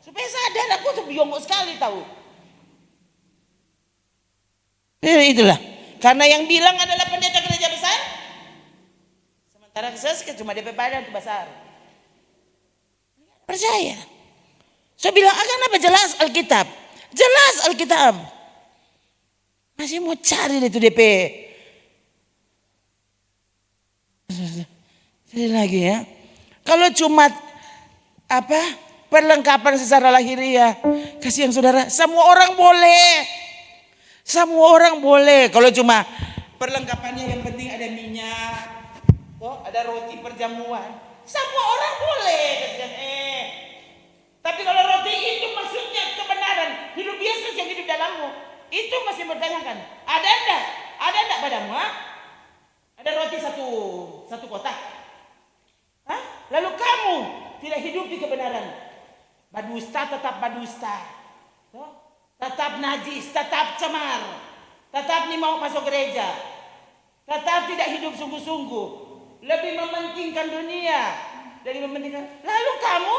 A: Supaya sadar aku biongkok sekali tahu. Itulah. Karena yang bilang adalah pendeta gereja besar. Sementara saya cuma DP badan itu besar. Percaya. Saya bilang akan apa jelas Alkitab. Jelas Alkitab. Masih mau cari itu DP. Sekali lagi ya. Kalau cuma perlengkapan secara lahiriah. Kasihan saudara. Semua orang boleh. Semua orang boleh. Kalau cuma perlengkapannya yang penting ada minyak. Ada roti perjamuan. Semua orang boleh. Tapi kalau roti itu maksudnya kebenaran. Hidup Yesus yang hidup dalammu. Itu masih bertanyakan. Ada enggak? Ada enggak padamu? Ha? Ada roti satu kotak. Hah? Lalu kamu tidak hidup di kebenaran. Badusta tetap badusta. Tetap najis, tetap cemar. Tetap nih mau masuk gereja. Tetap tidak hidup sungguh-sungguh. Lebih mementingkan dunia dari mementingkan. Lalu kamu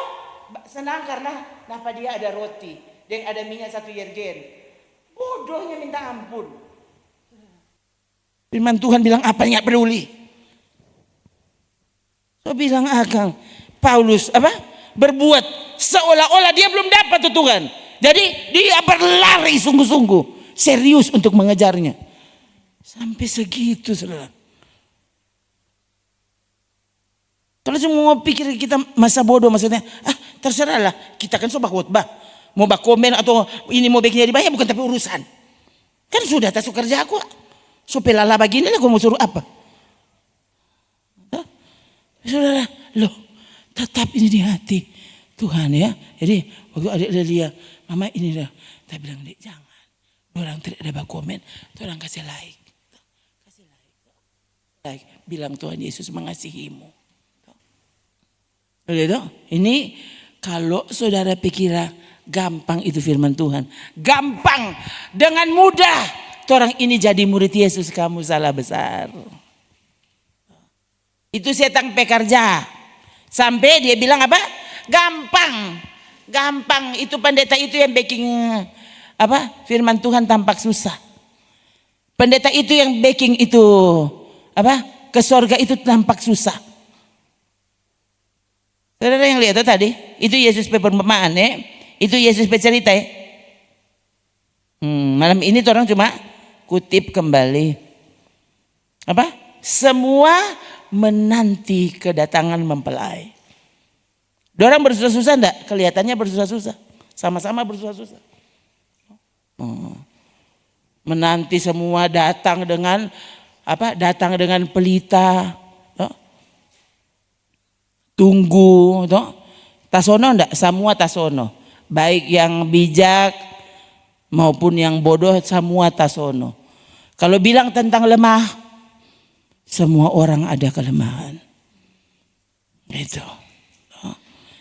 A: senang karena kenapa dia ada roti dan ada minyak 1 yergen. Bodohnya minta ampun. Firman Tuhan bilang apa yang peduli. So bilang akan Paulus berbuat seolah-olah dia belum dapat tuh Tuhan. Jadi dia berlari sungguh-sungguh, serius untuk mengejarnya. Sampai segitu saudara. Kalau semua pikir kita masa bodoh maksudnya, terserahlah, kita kan coba khotbah. Mau bak komen atau ini mau bikinnya dibayar bukan tapi urusan. Kan sudah tasuk kerja aku. Supaya lala begini lah, aku mau suruh apa? Saudara, loh, tetap ini di hati Tuhan ya. Jadi waktu adik Lelia, mama ini dah, saya bilang dek jangan. Orang tidak ada bak komen, orang kasih like. Kasih like. Bilang Tuhan Yesus mengasihimu. Ini kalau saudara pikir gampang itu firman Tuhan. Gampang. Dengan mudah. Orang ini jadi murid Yesus, kamu salah besar. Itu setan pekerja. Sampai dia bilang apa? Gampang. Gampang. Itu pendeta itu yang backing firman Tuhan tampak susah. Pendeta itu yang backing itu ke sorga itu tampak susah. Saudara yang lihat tadi, itu Yesus perumpamaan ya. Itu Yesus bercerita ya. Malam ini orang cuma kutip kembali. Semua menanti kedatangan mempelai. Orang bersusah-susah enggak? Kelihatannya bersusah-susah. Sama-sama bersusah-susah. Menanti semua datang dengan datang dengan pelita. Tunggu, tasono enggak? Semua tasono. Baik yang bijak maupun yang bodoh semua tasono. Kalau bilang tentang lemah, semua orang ada kelemahan. Itu.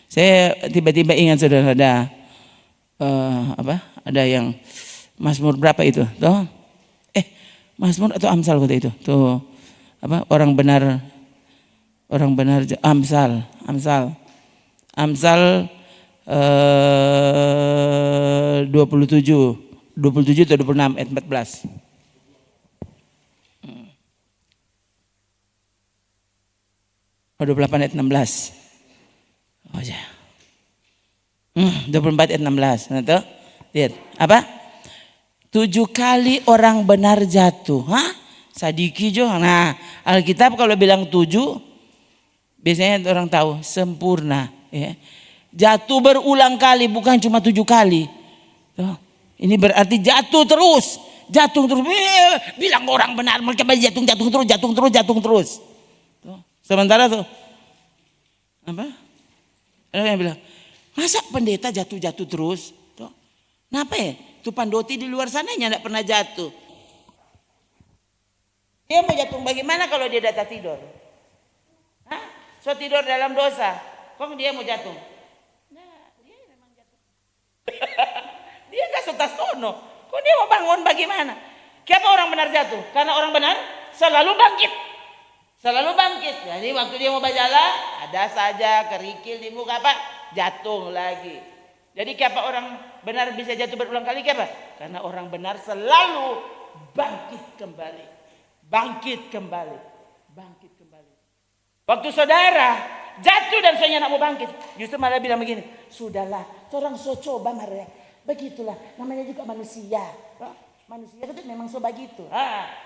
A: Saya tiba-tiba ingat saudara ada yang Mazmur berapa itu? Mazmur atau Amsal kata itu? Tuh orang benar Amsal 27 atau 26 ayat 14. Oh 28 ayat 16. Oh ya. 24 ayat 16. Nah, tuh, lihat. 7 kali orang benar jatuh. Sadiki jo. Nah, Alkitab kalau bilang 7 Biasanya orang tahu sempurna. Ya. Jatuh berulang kali, bukan cuma 7 kali. Tuh. Ini berarti jatuh terus. Jatuh terus. Bilang orang benar, mereka jatuh terus. Tuh. Sementara tuh, apa? Ada yang bilang, masa pendeta jatuh terus? Tuh. Kenapa ya? Itu Pandoti di luar sana tidak pernah jatuh. Dia mau jatuh bagaimana kalau dia data tidur? Hah? So tidur dalam dosa. Kok dia mau jatuh? Nah, dia memang jatuh. Dia gak sono. Kok dia mau bangun bagaimana? Kenapa orang benar jatuh? Karena orang benar selalu bangkit. Selalu bangkit. Jadi waktu dia mau berjalan, ada saja kerikil di muka apa? Jatuh lagi. Jadi kenapa orang benar bisa jatuh berulang kali? Kenapa? Karena orang benar selalu bangkit kembali. Bangkit kembali. Bangkit kembali. Waktu saudara jatuh dan soalnya nak mau bangkit, justru malah bilang begini, sudahlah, orang so coba marah. Begitulah, namanya juga manusia. Manusia itu memang so begitu.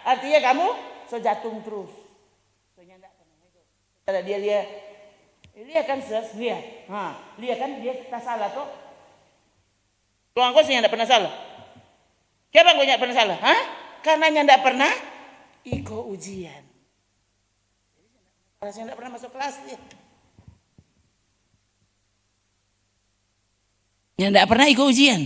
A: Artinya kamu so jatuh terus. Soalnya enggak pernah itu. Kalau dia kan lihat. Lihat kan dia tak salah toh. Tuang kau enggak pernah salah. Siapa kau enggak pernah salah? Karena enggak pernah ikut ujian. Saya enggak pernah masuk kelas dia. Yang enggak pernah ikut ujian.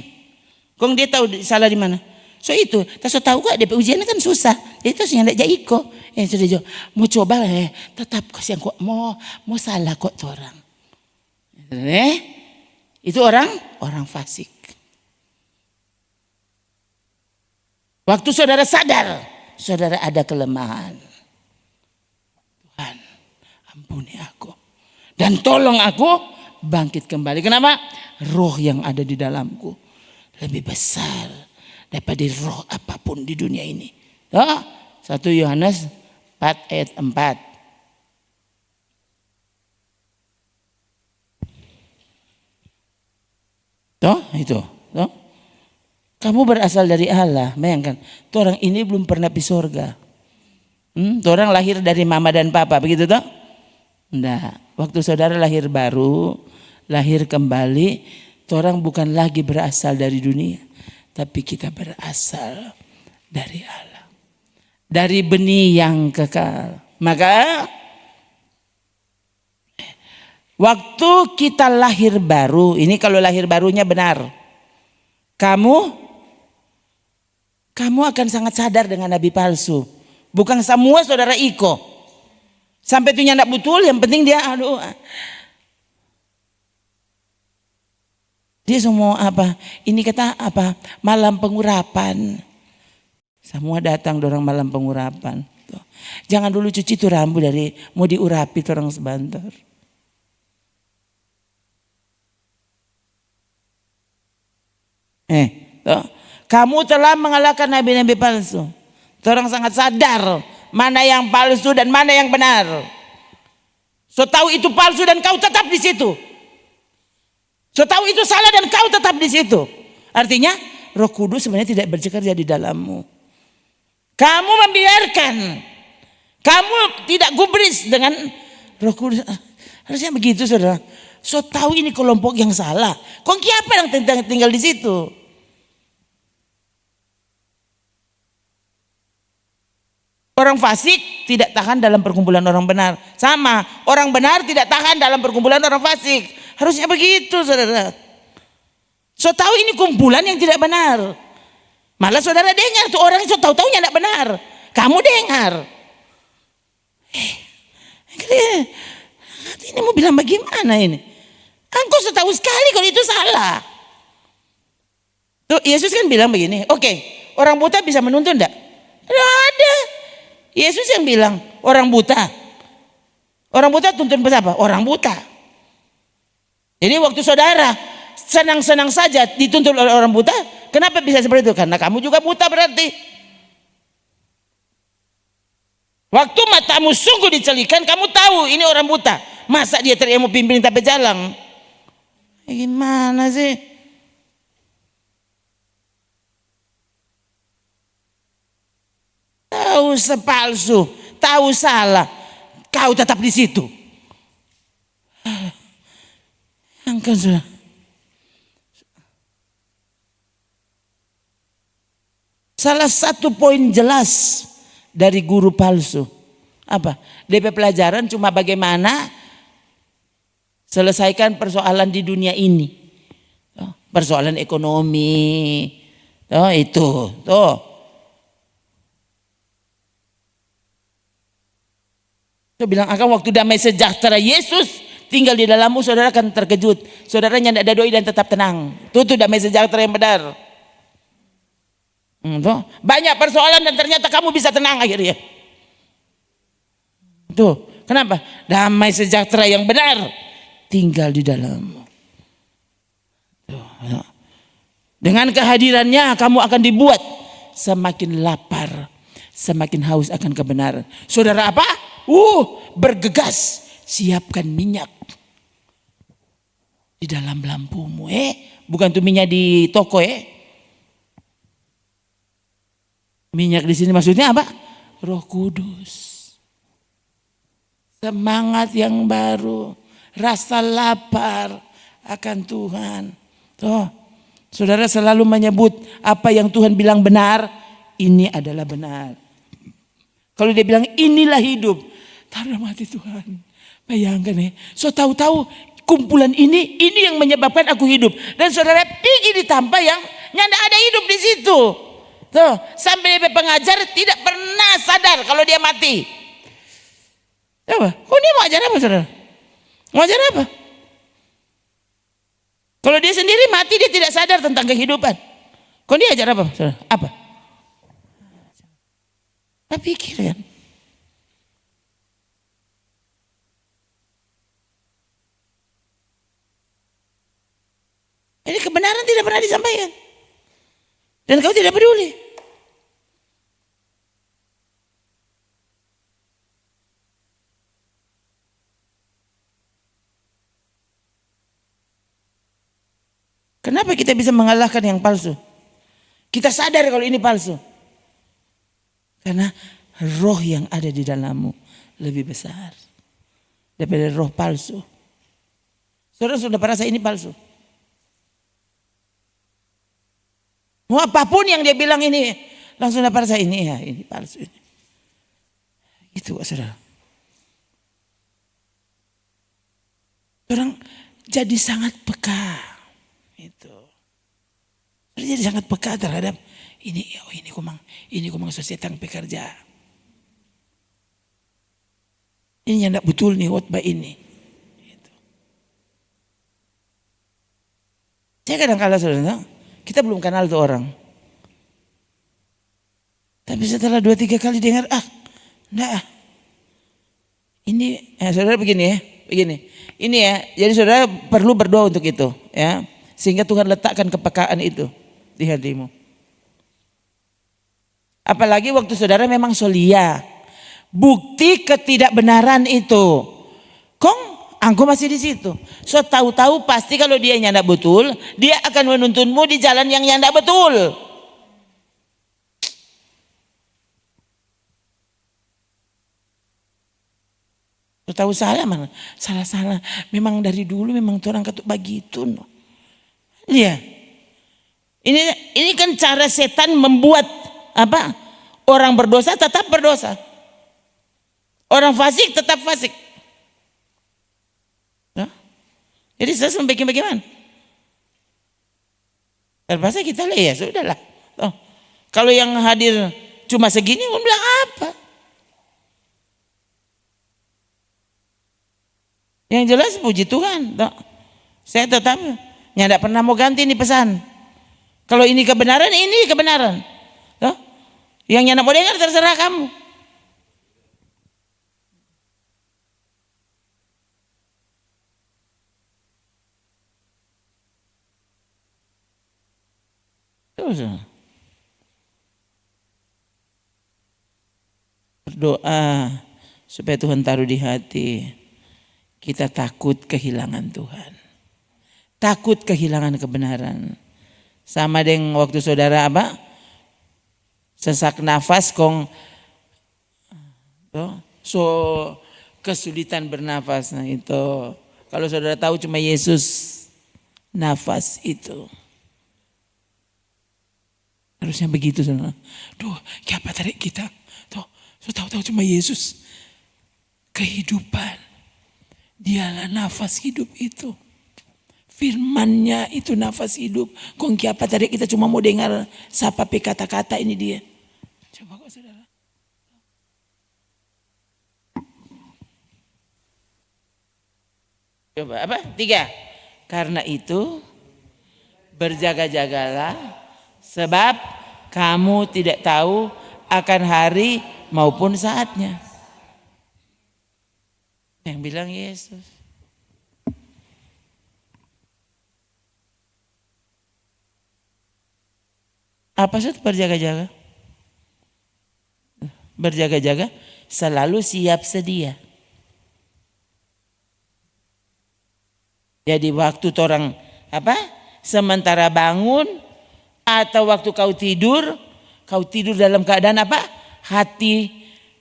A: Kong dia tahu salah di mana. So itu, tak so tahu kok DP ujian kan susah. Itu sih enggak jadi ikut. Sudah jo, mau coba lah tetap kok yang kok mau salah kok tuh orang. Itu orang fasik. Waktu saudara sadar, saudara ada kelemahan. Tuhan, ampuni aku. Dan tolong aku bangkit kembali. Kenapa? Roh yang ada di dalamku lebih besar daripada roh apapun di dunia ini. 1 Yohanes 4 ayat 4. Itu. Kamu berasal dari Allah. Bayangkan, orang ini belum pernah pergi surga. Orang lahir dari mama dan papa, begitu toh? Enggak. Waktu saudara lahir baru, lahir kembali, orang bukan lagi berasal dari dunia, tapi kita berasal dari Allah. Dari benih yang kekal. Maka waktu kita lahir baru, ini kalau lahir barunya benar, kamu akan sangat sadar dengan nabi palsu. Bukan semua saudara iko. Sampai itu nyandak betul, yang penting dia dia semua apa? Ini kata apa? Malam pengurapan. Semua datang dorang malam pengurapan. Tuh. Jangan dulu cuci tuh rambut dari mau diurapi tuh orang sebentar. Tuh. Kamu telah mengalahkan nabi-nabi palsu. Orang sangat sadar mana yang palsu dan mana yang benar. So tahu itu palsu dan kau tetap di situ. So tahu itu salah dan kau tetap di situ. Artinya Roh Kudus sebenarnya tidak bekerja di dalammu. Kamu membiarkan. Kamu tidak gubris dengan Roh Kudus. Harusnya begitu saudara. So tahu ini kelompok yang salah. Kok siapa yang tinggal di situ? Orang fasik tidak tahan dalam perkumpulan orang benar. Sama, orang benar tidak tahan dalam perkumpulan orang fasik. Harusnya begitu saudara. So tahu ini kumpulan yang tidak benar. Malah saudara dengar tuh orang itu tahu-tahunya tidak benar. Kamu dengar. Ini mau bilang bagaimana ini? Engkau so tahu sekali kalau itu salah. Tuh Yesus kan bilang begini. Oke, orang buta bisa menuntun enggak? Tidak ada. Yesus yang bilang orang buta. Orang buta tuntun siapa? Orang buta. Jadi waktu saudara senang-senang saja dituntun oleh orang buta, kenapa bisa seperti itu? Karena kamu juga buta berarti. Waktu matamu sungguh dicelikan, kamu tahu ini orang buta. Masa dia teriak mau pimpin tapi jalan? Gimana sih? Tahu sepalsu, tahu salah, kau tetap di situ. Bayangkan saudara. Salah satu poin jelas dari guru palsu. Apa? DP pelajaran cuma bagaimana selesaikan persoalan di dunia ini. Persoalan ekonomi. Itu. Saya bilang akan waktu damai sejahtera Yesus tinggal di dalammu, saudara akan terkejut. Saudaranya tidak ada doi dan tetap tenang. Itu damai sejahtera yang benar. Banyak persoalan dan ternyata kamu bisa tenang akhirnya. Tuh, kenapa? Damai sejahtera yang benar tinggal di dalammu. Dengan kehadirannya kamu akan dibuat semakin lapar, semakin haus akan kebenaran. Saudara apa? Bergegas, siapkan minyak di dalam lampumu. Bukan tuh minyak di toko. Minyak di sini maksudnya apa? Roh Kudus. Semangat yang baru, rasa lapar akan Tuhan. Saudara selalu menyebut apa yang Tuhan bilang benar, ini adalah benar. Kalau dia bilang inilah hidup, taruh mati Tuhan. Bayangkan so tahu-tahu kumpulan ini yang menyebabkan aku hidup. Dan saudara pergi di tanpa yang nyanda ada hidup di situ. Sampai dia pengajar tidak pernah sadar kalau dia mati. Apa? Dia mau ajar apa saudara? Mau ajar apa? Kalau dia sendiri mati dia tidak sadar tentang kehidupan. Dia ajar apa saudara? Apa? Apa pikir kan? Ini kebenaran tidak pernah disampaikan. Dan kau tidak peduli. Kenapa kita bisa mengalahkan yang palsu? Kita sadar kalau ini palsu. Karena roh yang ada di dalammu lebih besar daripada roh palsu. Saudara sudah merasa ini palsu? Mau apapun yang dia bilang ini langsung dapat rasa ini palsu ini. Itu saudara. Orang jadi sangat peka. Itu. Jadi sangat peka terhadap ini kumang setan pekerja. Ini yang tidak betul nih khotbah ini. Gitu. Saya kadang-kadang saudara, kita belum kenal tuh orang. Tapi setelah 2-3 kali dengar, enggak. Ini, saudara begini. Ini jadi saudara perlu berdoa untuk itu, ya. Sehingga Tuhan letakkan kepekaan itu di hatimu. Apalagi waktu saudara memang solia. Bukti ketidakbenaran itu. Aku masih di situ. So tahu-tahu pasti kalau dia nyanda betul, dia akan menuntunmu di jalan yang nyanda betul. So tahu salah mana? Salah. Memang dari dulu memang orang ketuk begitu. Iya. Ini kan cara setan membuat apa? Orang berdosa tetap berdosa. Orang fasik tetap fasik. Jadi saya sampai bagaimana? Terpaksa kita lihat ya sudahlah. Kalau yang hadir cuma segini, mau bilang apa? Yang jelas puji Tuhan. Saya tetap tidak pernah mau ganti ini pesan. Kalau ini kebenaran, ini kebenaran. Yang tidak mau dengar terserah kamu. Berdoa supaya Tuhan taruh di hati. Kita takut kehilangan Tuhan. Takut kehilangan kebenaran. Sama dengan waktu saudara apa? Sesak nafas kesulitan bernafas. Nah itu. Kalau saudara tahu cuma Yesus nafas itu. Harusnya begitu, saudara. Duh, siapa tarik kita? Tuh, tahu-tahu cuma Yesus. Kehidupan. Dialah nafas hidup itu. Firman-Nya itu nafas hidup. Kong siapa tarik kita cuma mau dengar siapa kata-kata ini dia. Coba kok saudara. Coba apa? 3. Karena itu berjaga-jagalah sebab kamu tidak tahu akan hari maupun saatnya. Yang bilang Yesus. Apa maksud berjaga-jaga? Berjaga-jaga selalu siap sedia. Jadi waktu orang sementara bangun atau waktu kau tidur dalam keadaan apa? Hati,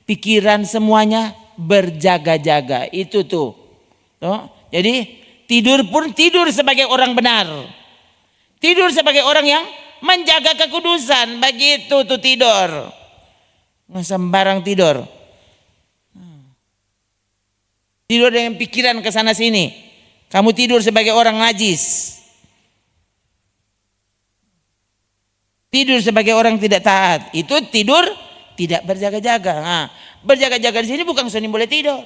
A: pikiran semuanya berjaga-jaga. Itu tuh. Jadi tidur pun tidur sebagai orang benar. Tidur sebagai orang yang menjaga kekudusan. Begitu tuh tidur. Nggak sembarang tidur. Tidur dengan pikiran ke sana sini. Kamu tidur sebagai orang najis. Tidur sebagai orang tidak taat. Itu tidur tidak berjaga-jaga. Nah, berjaga-jaga di sini bukan seni boleh tidur.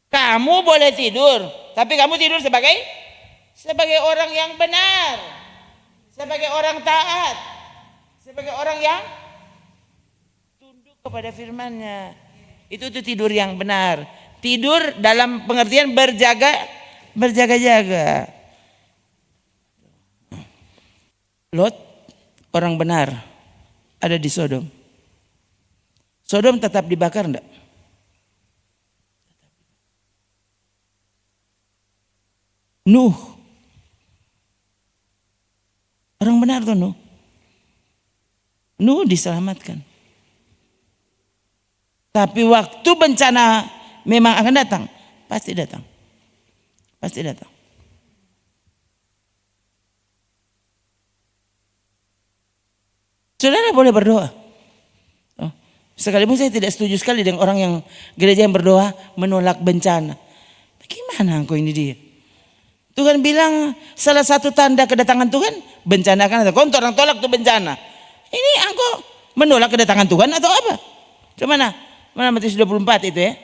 A: Kamu boleh tidur, tapi kamu tidur sebagai orang yang benar. Sebagai orang taat. Sebagai orang yang tunduk kepada firman-Nya. Itu tuh tidur yang benar. Tidur dalam pengertian berjaga-jaga. Lot orang benar ada di Sodom. Sodom tetap dibakar enggak? Nuh orang benar tuh Nuh. Nuh diselamatkan. Tapi waktu bencana memang akan datang. Pasti datang. Pasti datang. Saudara boleh berdoa. Sekalipun saya tidak setuju sekali dengan orang yang gereja yang berdoa menolak bencana. Bagaimana engkau ini dia? Tuhan bilang salah satu tanda kedatangan Tuhan bencana akan datang. Kau orang tolak tuh bencana. Ini engkau menolak kedatangan Tuhan atau apa? Mana Matius 24 itu ya.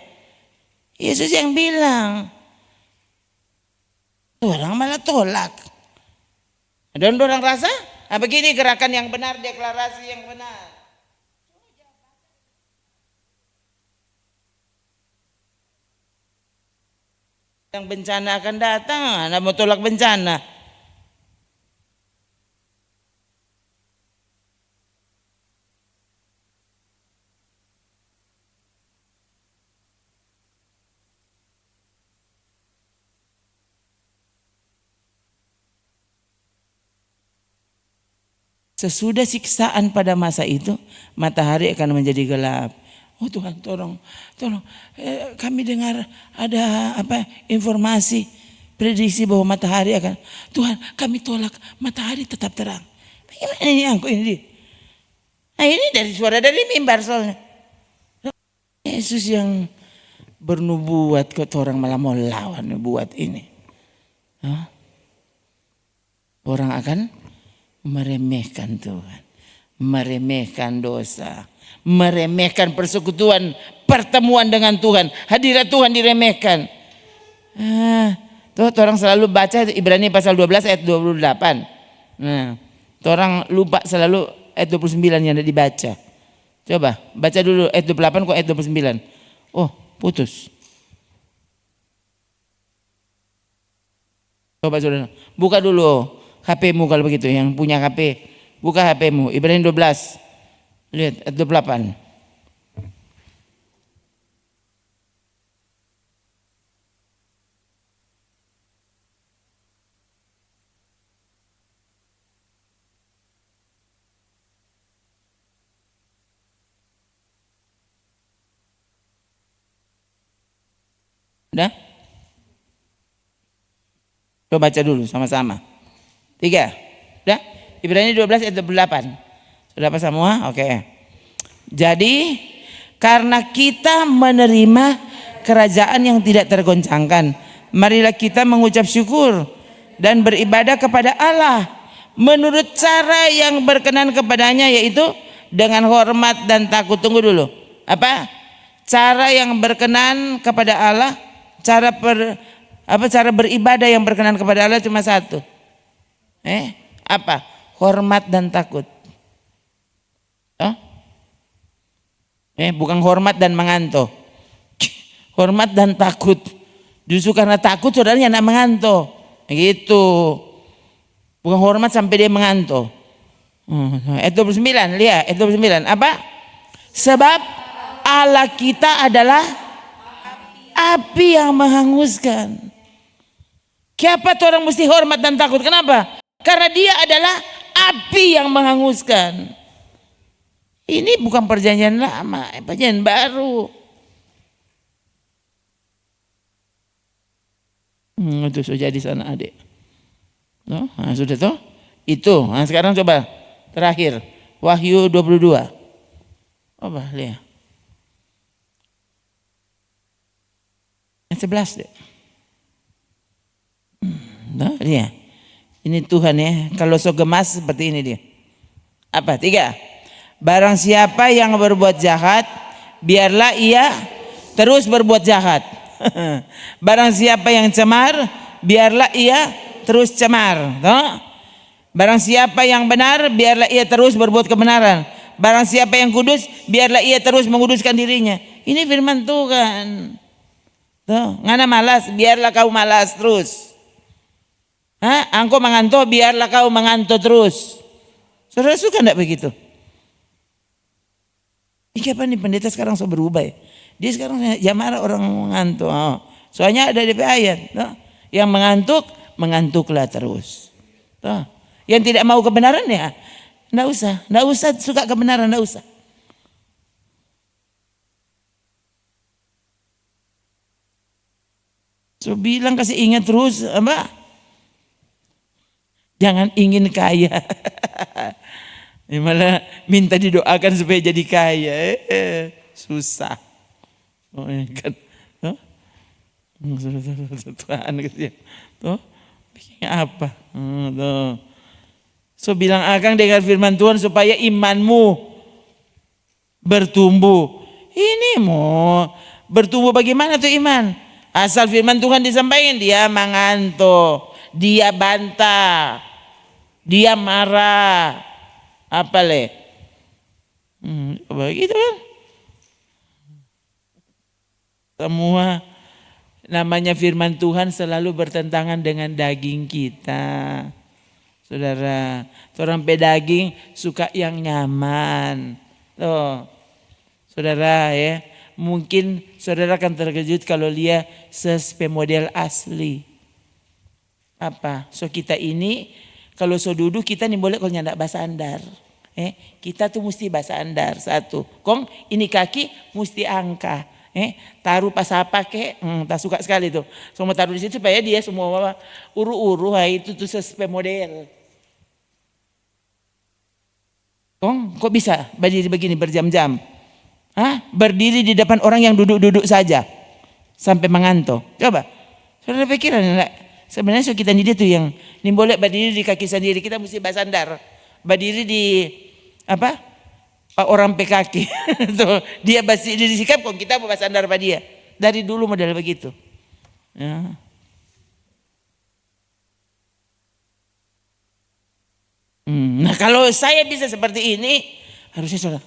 A: Yesus yang bilang. Orang malah tolak. Dan orang rasa begini gerakan yang benar, deklarasi yang benar. Yang bencana akan datang, Anda mau tolak bencana. Sesudah siksaan pada masa itu, matahari akan menjadi gelap. Oh Tuhan, tolong, kami dengar ada informasi prediksi bahwa matahari akan. Tuhan, kami tolak, matahari tetap terang. Bagaimana ini angku ini? Nah ini dari suara dari mimbar soalnya. Yesus yang bernubuat kok orang malah mau lawan nubuat ini. Orang akan meremehkan Tuhan, meremehkan dosa, meremehkan persekutuan, pertemuan dengan Tuhan, hadirat Tuhan diremehkan. Tuh orang selalu baca Ibrani pasal 12 ayat 28. Nah, orang lupa selalu ayat 29 yang ada dibaca. Coba baca dulu ayat 28 kok ayat 29. Oh, putus. Coba saudara, buka dulu HP-mu kalau begitu, yang punya HP. Buka HP-mu, Ibrani 12. Lihat ayat 28. Udah? Coba baca dulu sama-sama. 3. Udah? Ibrani 12 ayat 8. Sudah apa semua? Oke. Jadi karena kita menerima kerajaan yang tidak tergoncangkan, marilah kita mengucap syukur dan beribadah kepada Allah menurut cara yang berkenan kepadanya, yaitu dengan hormat dan takut. Tunggu dulu. Apa? Cara yang berkenan kepada Allah, cara beribadah yang berkenan kepada Allah cuma satu. Apa? Hormat dan takut. Bukan hormat dan mengantuk. Hormat dan takut. Justru karena takut saudaranya nak mengantuk. Gitu. Bukan hormat sampai dia mengantuk. Ayat 29, lihat ayat 29. Apa? Sebab Allah kita adalah api yang menghanguskan. Kenapa tuh orang mesti hormat dan takut? Kenapa? Karena dia adalah api yang menghanguskan. Ini bukan perjanjian lama, perjanjian baru. Itu sudah di sana adik. Sudah toh? Itu. Sekarang coba terakhir Wahyu 22. Coba lihat. Yang 11 deh. Lihat. Ini Tuhan ya. Kalau so gemas seperti ini dia. Apa? 3. Barang siapa yang berbuat jahat, biarlah ia terus berbuat jahat. Barang siapa yang cemar, biarlah ia terus cemar. Barang siapa yang benar, biarlah ia terus berbuat kebenaran. Barang siapa yang kudus, biarlah ia terus menguduskan dirinya. Ini firman Tuhan. Ngana malas, biarlah kau malas terus. Engkau mengantuk, biarlah kau mengantuk terus. Saudara suka enggak begitu? Kenapa nih pendeta sekarang so berubah ya? Dia sekarang ya marah orang mengantuk. Soalnya ada DP ayat. Yang mengantuk, mengantuklah terus. Yang tidak mau kebenaran ya, enggak usah suka kebenaran, enggak usah. So bilang kasih ingat terus, apa? Jangan ingin kaya. Malah minta didoakan supaya jadi kaya. Susah. Kan? Tuhan gitu ya. Bikin apa? So bilang akan dengar firman Tuhan supaya imanmu bertumbuh. Ini mau bertumbuh bagaimana tuh iman? Asal firman Tuhan disampaikan, dia mengantuk, dia bantah, dia marah. Apa le? Begitu kan? Semua namanya firman Tuhan selalu bertentangan dengan daging kita. Saudara, orang pedaging suka yang nyaman. Saudara ya, mungkin saudara akan terkejut kalau lihat model asli. Apa? So kita ini kalau so duduk kita nih boleh kalau nyandak bahasa andar. Kita tuh mesti bahasa andar satu. Kong ini kaki mesti angka. Taruh pas apa ke? Tak suka sekali tuh. So mau taruh di situ supaya dia semua uru-uru. Itu tuh sesuai model. Kong kok bisa berdiri begini berjam-jam? Berdiri di depan orang yang duduk-duduk saja sampai mengantuk. Coba. Saudara pikiran enggak? Sebenarnya so kita ini tuh yang boleh berdiri di kaki sendiri, kita mesti basandar. Berdiri di apa? Orang PKK. Tuh, dia berdiri di sikap kok kita mau basandar pada dia. Dari dulu model begitu. Ya. Nah kalau saya bisa seperti ini, harusnya saudara.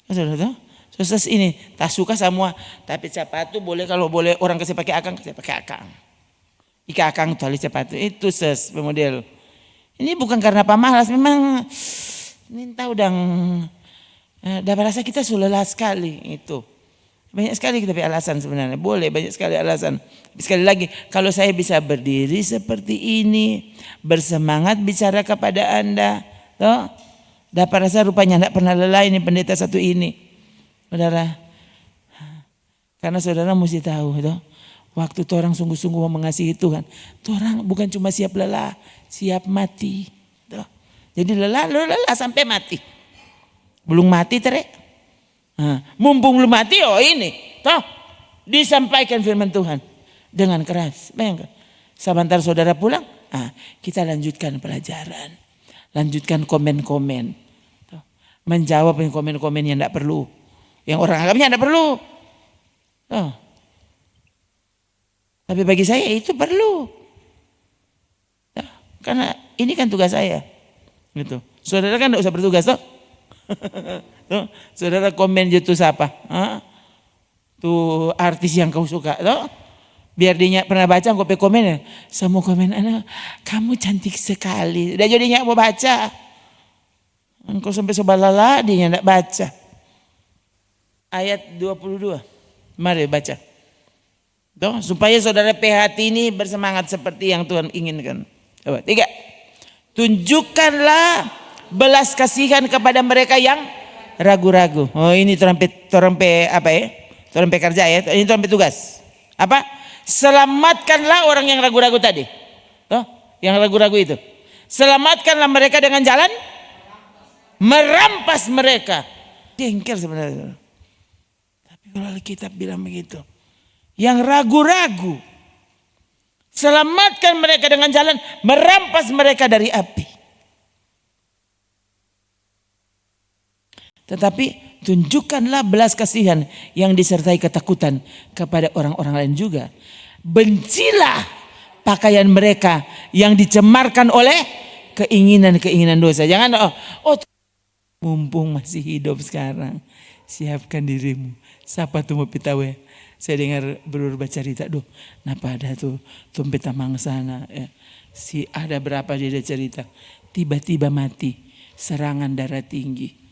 A: Saudara tuh, sukses ini tak suka semua, tapi sepatu boleh kalau boleh orang kasih pakai akang, kasih pakai akang. Ika akang tali sepatu itu model. Ini bukan karena pemalas, memang ini tahu dapat rasa kita sudah lelah sekali itu. Banyak sekali kita punya alasan sebenarnya, boleh banyak sekali alasan. Sekali lagi, kalau saya bisa berdiri seperti ini, bersemangat bicara kepada Anda, toh, dapat rasa rupanya tidak pernah lelah ini pendeta satu ini, saudara. Karena saudara mesti tahu, toh, Waktu orang sungguh-sungguh mau mengasihi Tuhan, orang bukan cuma siap lelah, siap mati. Tuh. Jadi lelah sampai mati. Belum mati terek. Nah, mumpung belum mati, ini. Toh, disampaikan firman Tuhan dengan keras. Bayangkan. Sebentar saudara pulang, kita lanjutkan pelajaran. Lanjutkan komen-komen. Tuh. Menjawab komen-komen yang tidak perlu. Yang orang anggapnya tidak perlu. Tuh. Tapi bagi saya itu perlu. Tuh. Karena ini kan tugas saya. Gitu. Saudara kan tidak usah bertugas toh. Tuh, saudara komen gitu siapa? Tuh artis yang kau suka toh. Biar dia pernah baca kau komen ya. Semua komen anak, kamu cantik sekali. Udah jadinya mau baca. Engkau sampai sebalala dia tidak baca. Ayat 22. Mari baca. Tuh, supaya saudara PHT ini bersemangat seperti yang Tuhan inginkan. Coba 3. Tunjukkanlah belas kasihan kepada mereka yang ragu-ragu. Oh ini trompet apa ya? Trompet kerja ya. Ini trompet tugas. Apa? Selamatkanlah orang yang ragu-ragu tadi. Tuh, yang ragu-ragu itu. Selamatkanlah mereka dengan jalan merampas mereka. Jengkel sebenarnya. Tapi kalau Alkitab bilang begitu. Yang ragu-ragu. Selamatkan mereka dengan jalan merampas mereka dari api. Tetapi tunjukkanlah belas kasihan yang disertai ketakutan kepada orang-orang lain juga. Bencilah pakaian mereka yang dicemarkan oleh keinginan-keinginan dosa. Jangan mumpung masih hidup sekarang, siapkan dirimu. Siapa tuh mau pitawe? Saya dengar berubah cerita, kenapa ada tuh tumpet tamang sana. Ya. Si ada berapa dia cerita, tiba-tiba mati, serangan darah tinggi.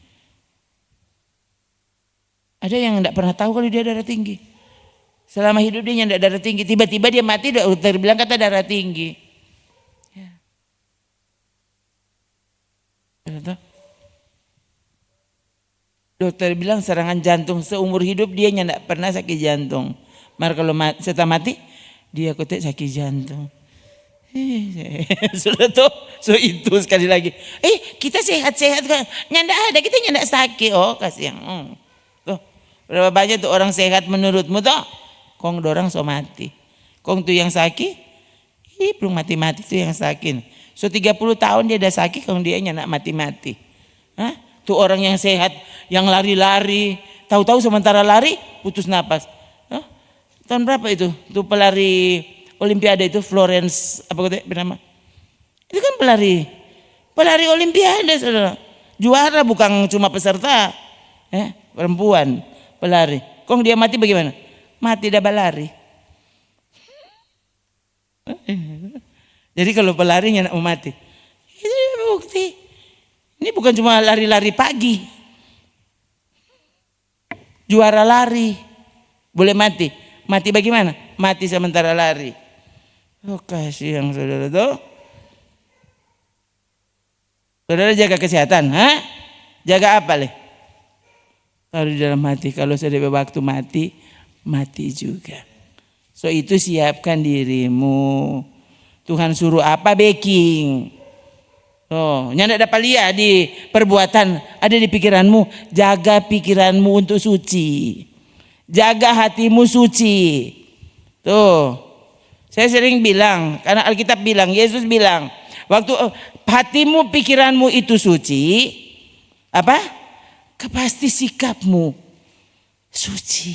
A: Ada yang tidak pernah tahu kalau dia darah tinggi. Selama hidup dia tidak darah tinggi, tiba-tiba dia mati, dokter bilang kata darah tinggi. Ya. Dokter bilang serangan jantung, seumur hidup dia tidak pernah sakit jantung. Maka kalau setelah mati dia kotek sakit jantung. Sudah tuh, itu sekali lagi. Kita sehat-sehat kan, nyanda ada kita nyanda sakit. Oh kasihan. Tuh berapa banyak tuh orang sehat menurutmu tuh? Kong dorang so mati. Kong tuh yang sakit, belum mati-mati tuh yang sakit. So 30 tahun dia udah sakit, kong dia nyanda mati-mati. Tuh orang yang sehat, yang lari-lari, tahu-tahu sementara lari putus napas. Tahun berapa itu? Tuh pelari Olimpiade itu Florence apa kata bernama? Itu kan pelari Olimpiade, saudara. Juara bukan cuma peserta, perempuan pelari. Kok dia mati bagaimana? Mati dah berlari. Jadi kalau pelarinya nak mau mati, itu bukti. Ini bukan cuma lari-lari pagi. Juara lari. Boleh mati. Mati bagaimana? Mati sementara lari. Oh kasihan saudara tuh. Saudara jaga kesehatan. Jaga apa leh? Kalau di dalam hati. Kalau sudah waktu mati, mati juga. So itu siapkan dirimu. Tuhan suruh apa baking. Nyanda dapat lihat di perbuatan, ada di pikiranmu. Jaga pikiranmu untuk suci. Jaga hatimu suci. Tuh. Saya sering bilang, karena Alkitab bilang, Yesus bilang, waktu hatimu pikiranmu itu suci, apa? Pasti sikapmu suci.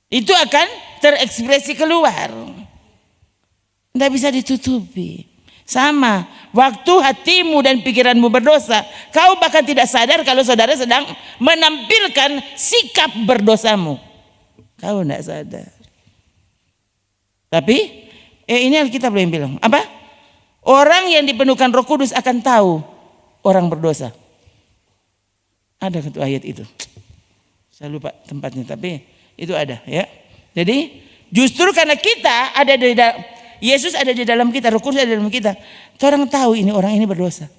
A: Itu akan terekspresi keluar. Tidak bisa ditutupi. Sama, waktu hatimu dan pikiranmu berdosa, kau bahkan tidak sadar kalau saudara sedang menampilkan sikap berdosamu. Kau tidak sadar. Tapi, ini Alkitab yang bilang, apa? Orang yang dipenuhkan Roh Kudus akan tahu orang berdosa. Ada satu ayat itu. Saya lupa tempatnya, tapi itu ada ya. Jadi, justru karena kita ada di dalam Yesus ada di dalam kita, Roh Kudus ada di dalam kita. Orang tahu ini orang ini berdosa.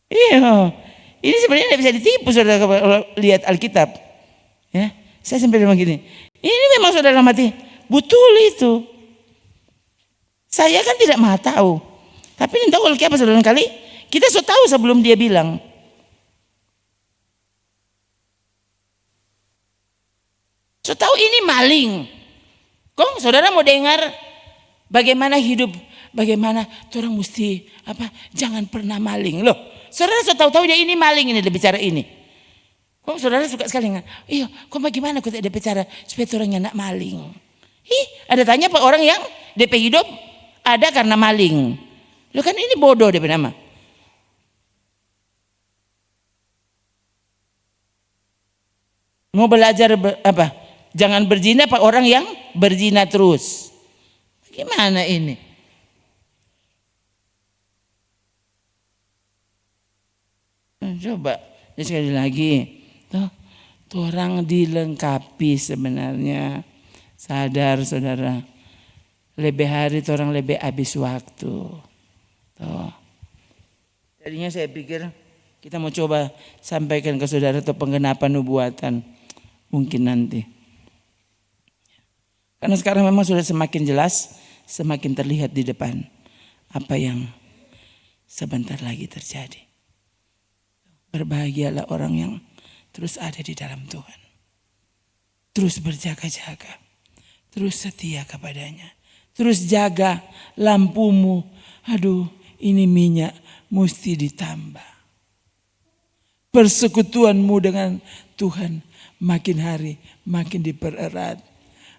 A: Iya, ini sebenarnya tidak bisa ditipu saudara kalau lihat Alkitab. Ya, saya sampai bilang gini, Ini memang saudara mati. Betul itu. Saya kan tidak maha tahu. Tapi ini tahu kalau apa saudara kali. Kita sudah tahu sebelum dia bilang. Sudah tahu ini maling. Kok saudara mau dengar bagaimana hidup, bagaimana orang mesti jangan pernah maling. Loh, saudara sudah tahu dia ini maling, ini dia bicara ini. Kok saudara suka sekali kan? Iya, kok bagaimana kok tidak bicara supaya orangnya nak maling. Ada tanya pak orang yang DP hidup ada karena maling. Loh kan ini bodoh DP nama. Mau belajar jangan berzina pak orang yang berzina terus. Gimana ini? Coba sekali lagi. Tuh orang dilengkapi sebenarnya. Sadar saudara. Lebih hari tuh orang lebih habis waktu. Tuh. Jadinya saya pikir kita mau coba sampaikan ke saudara tuh penggenapan nubuatan. Mungkin nanti. Karena sekarang memang sudah semakin jelas, semakin terlihat di depan apa yang sebentar lagi terjadi. Berbahagialah orang yang terus ada di dalam Tuhan. Terus berjaga-jaga. Terus setia kepadanya. Terus jaga lampumu. Aduh, ini minyak mesti ditambah. Persekutuanmu dengan Tuhan makin hari makin dipererat.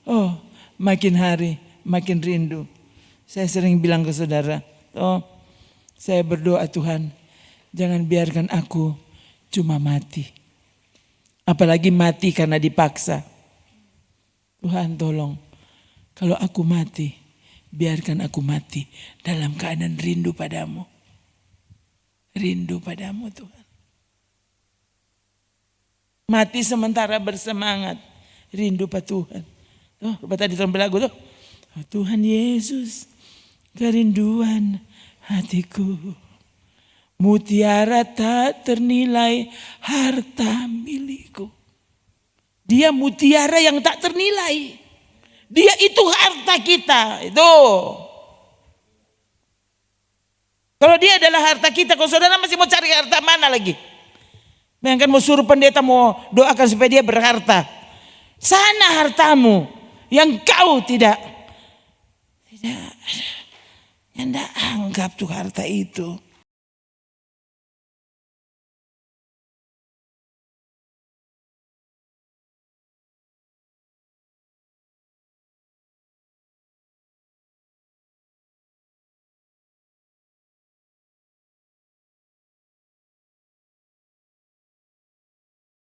A: Oh, makin hari makin rindu. Saya sering bilang ke saudara, saya berdoa Tuhan, jangan biarkan aku cuma mati. Apalagi mati karena dipaksa. Tuhan tolong, kalau aku mati, biarkan aku mati dalam keadaan rindu padamu. Rindu padamu Tuhan. Mati sementara bersemangat, rindu pada Tuhan. Tadi dalam lagu tuh, Tuhan Yesus, kerinduan hatiku, mutiara tak ternilai harta milikku. Dia mutiara yang tak ternilai. Dia itu harta kita. Itu. Kalau dia adalah harta kita, kalau saudara masih mau cari harta mana lagi? Bayangkan mau suruh pendeta mau doakan supaya dia berharta. Sana hartamu. Yang kau tidak anggap tuh harta itu.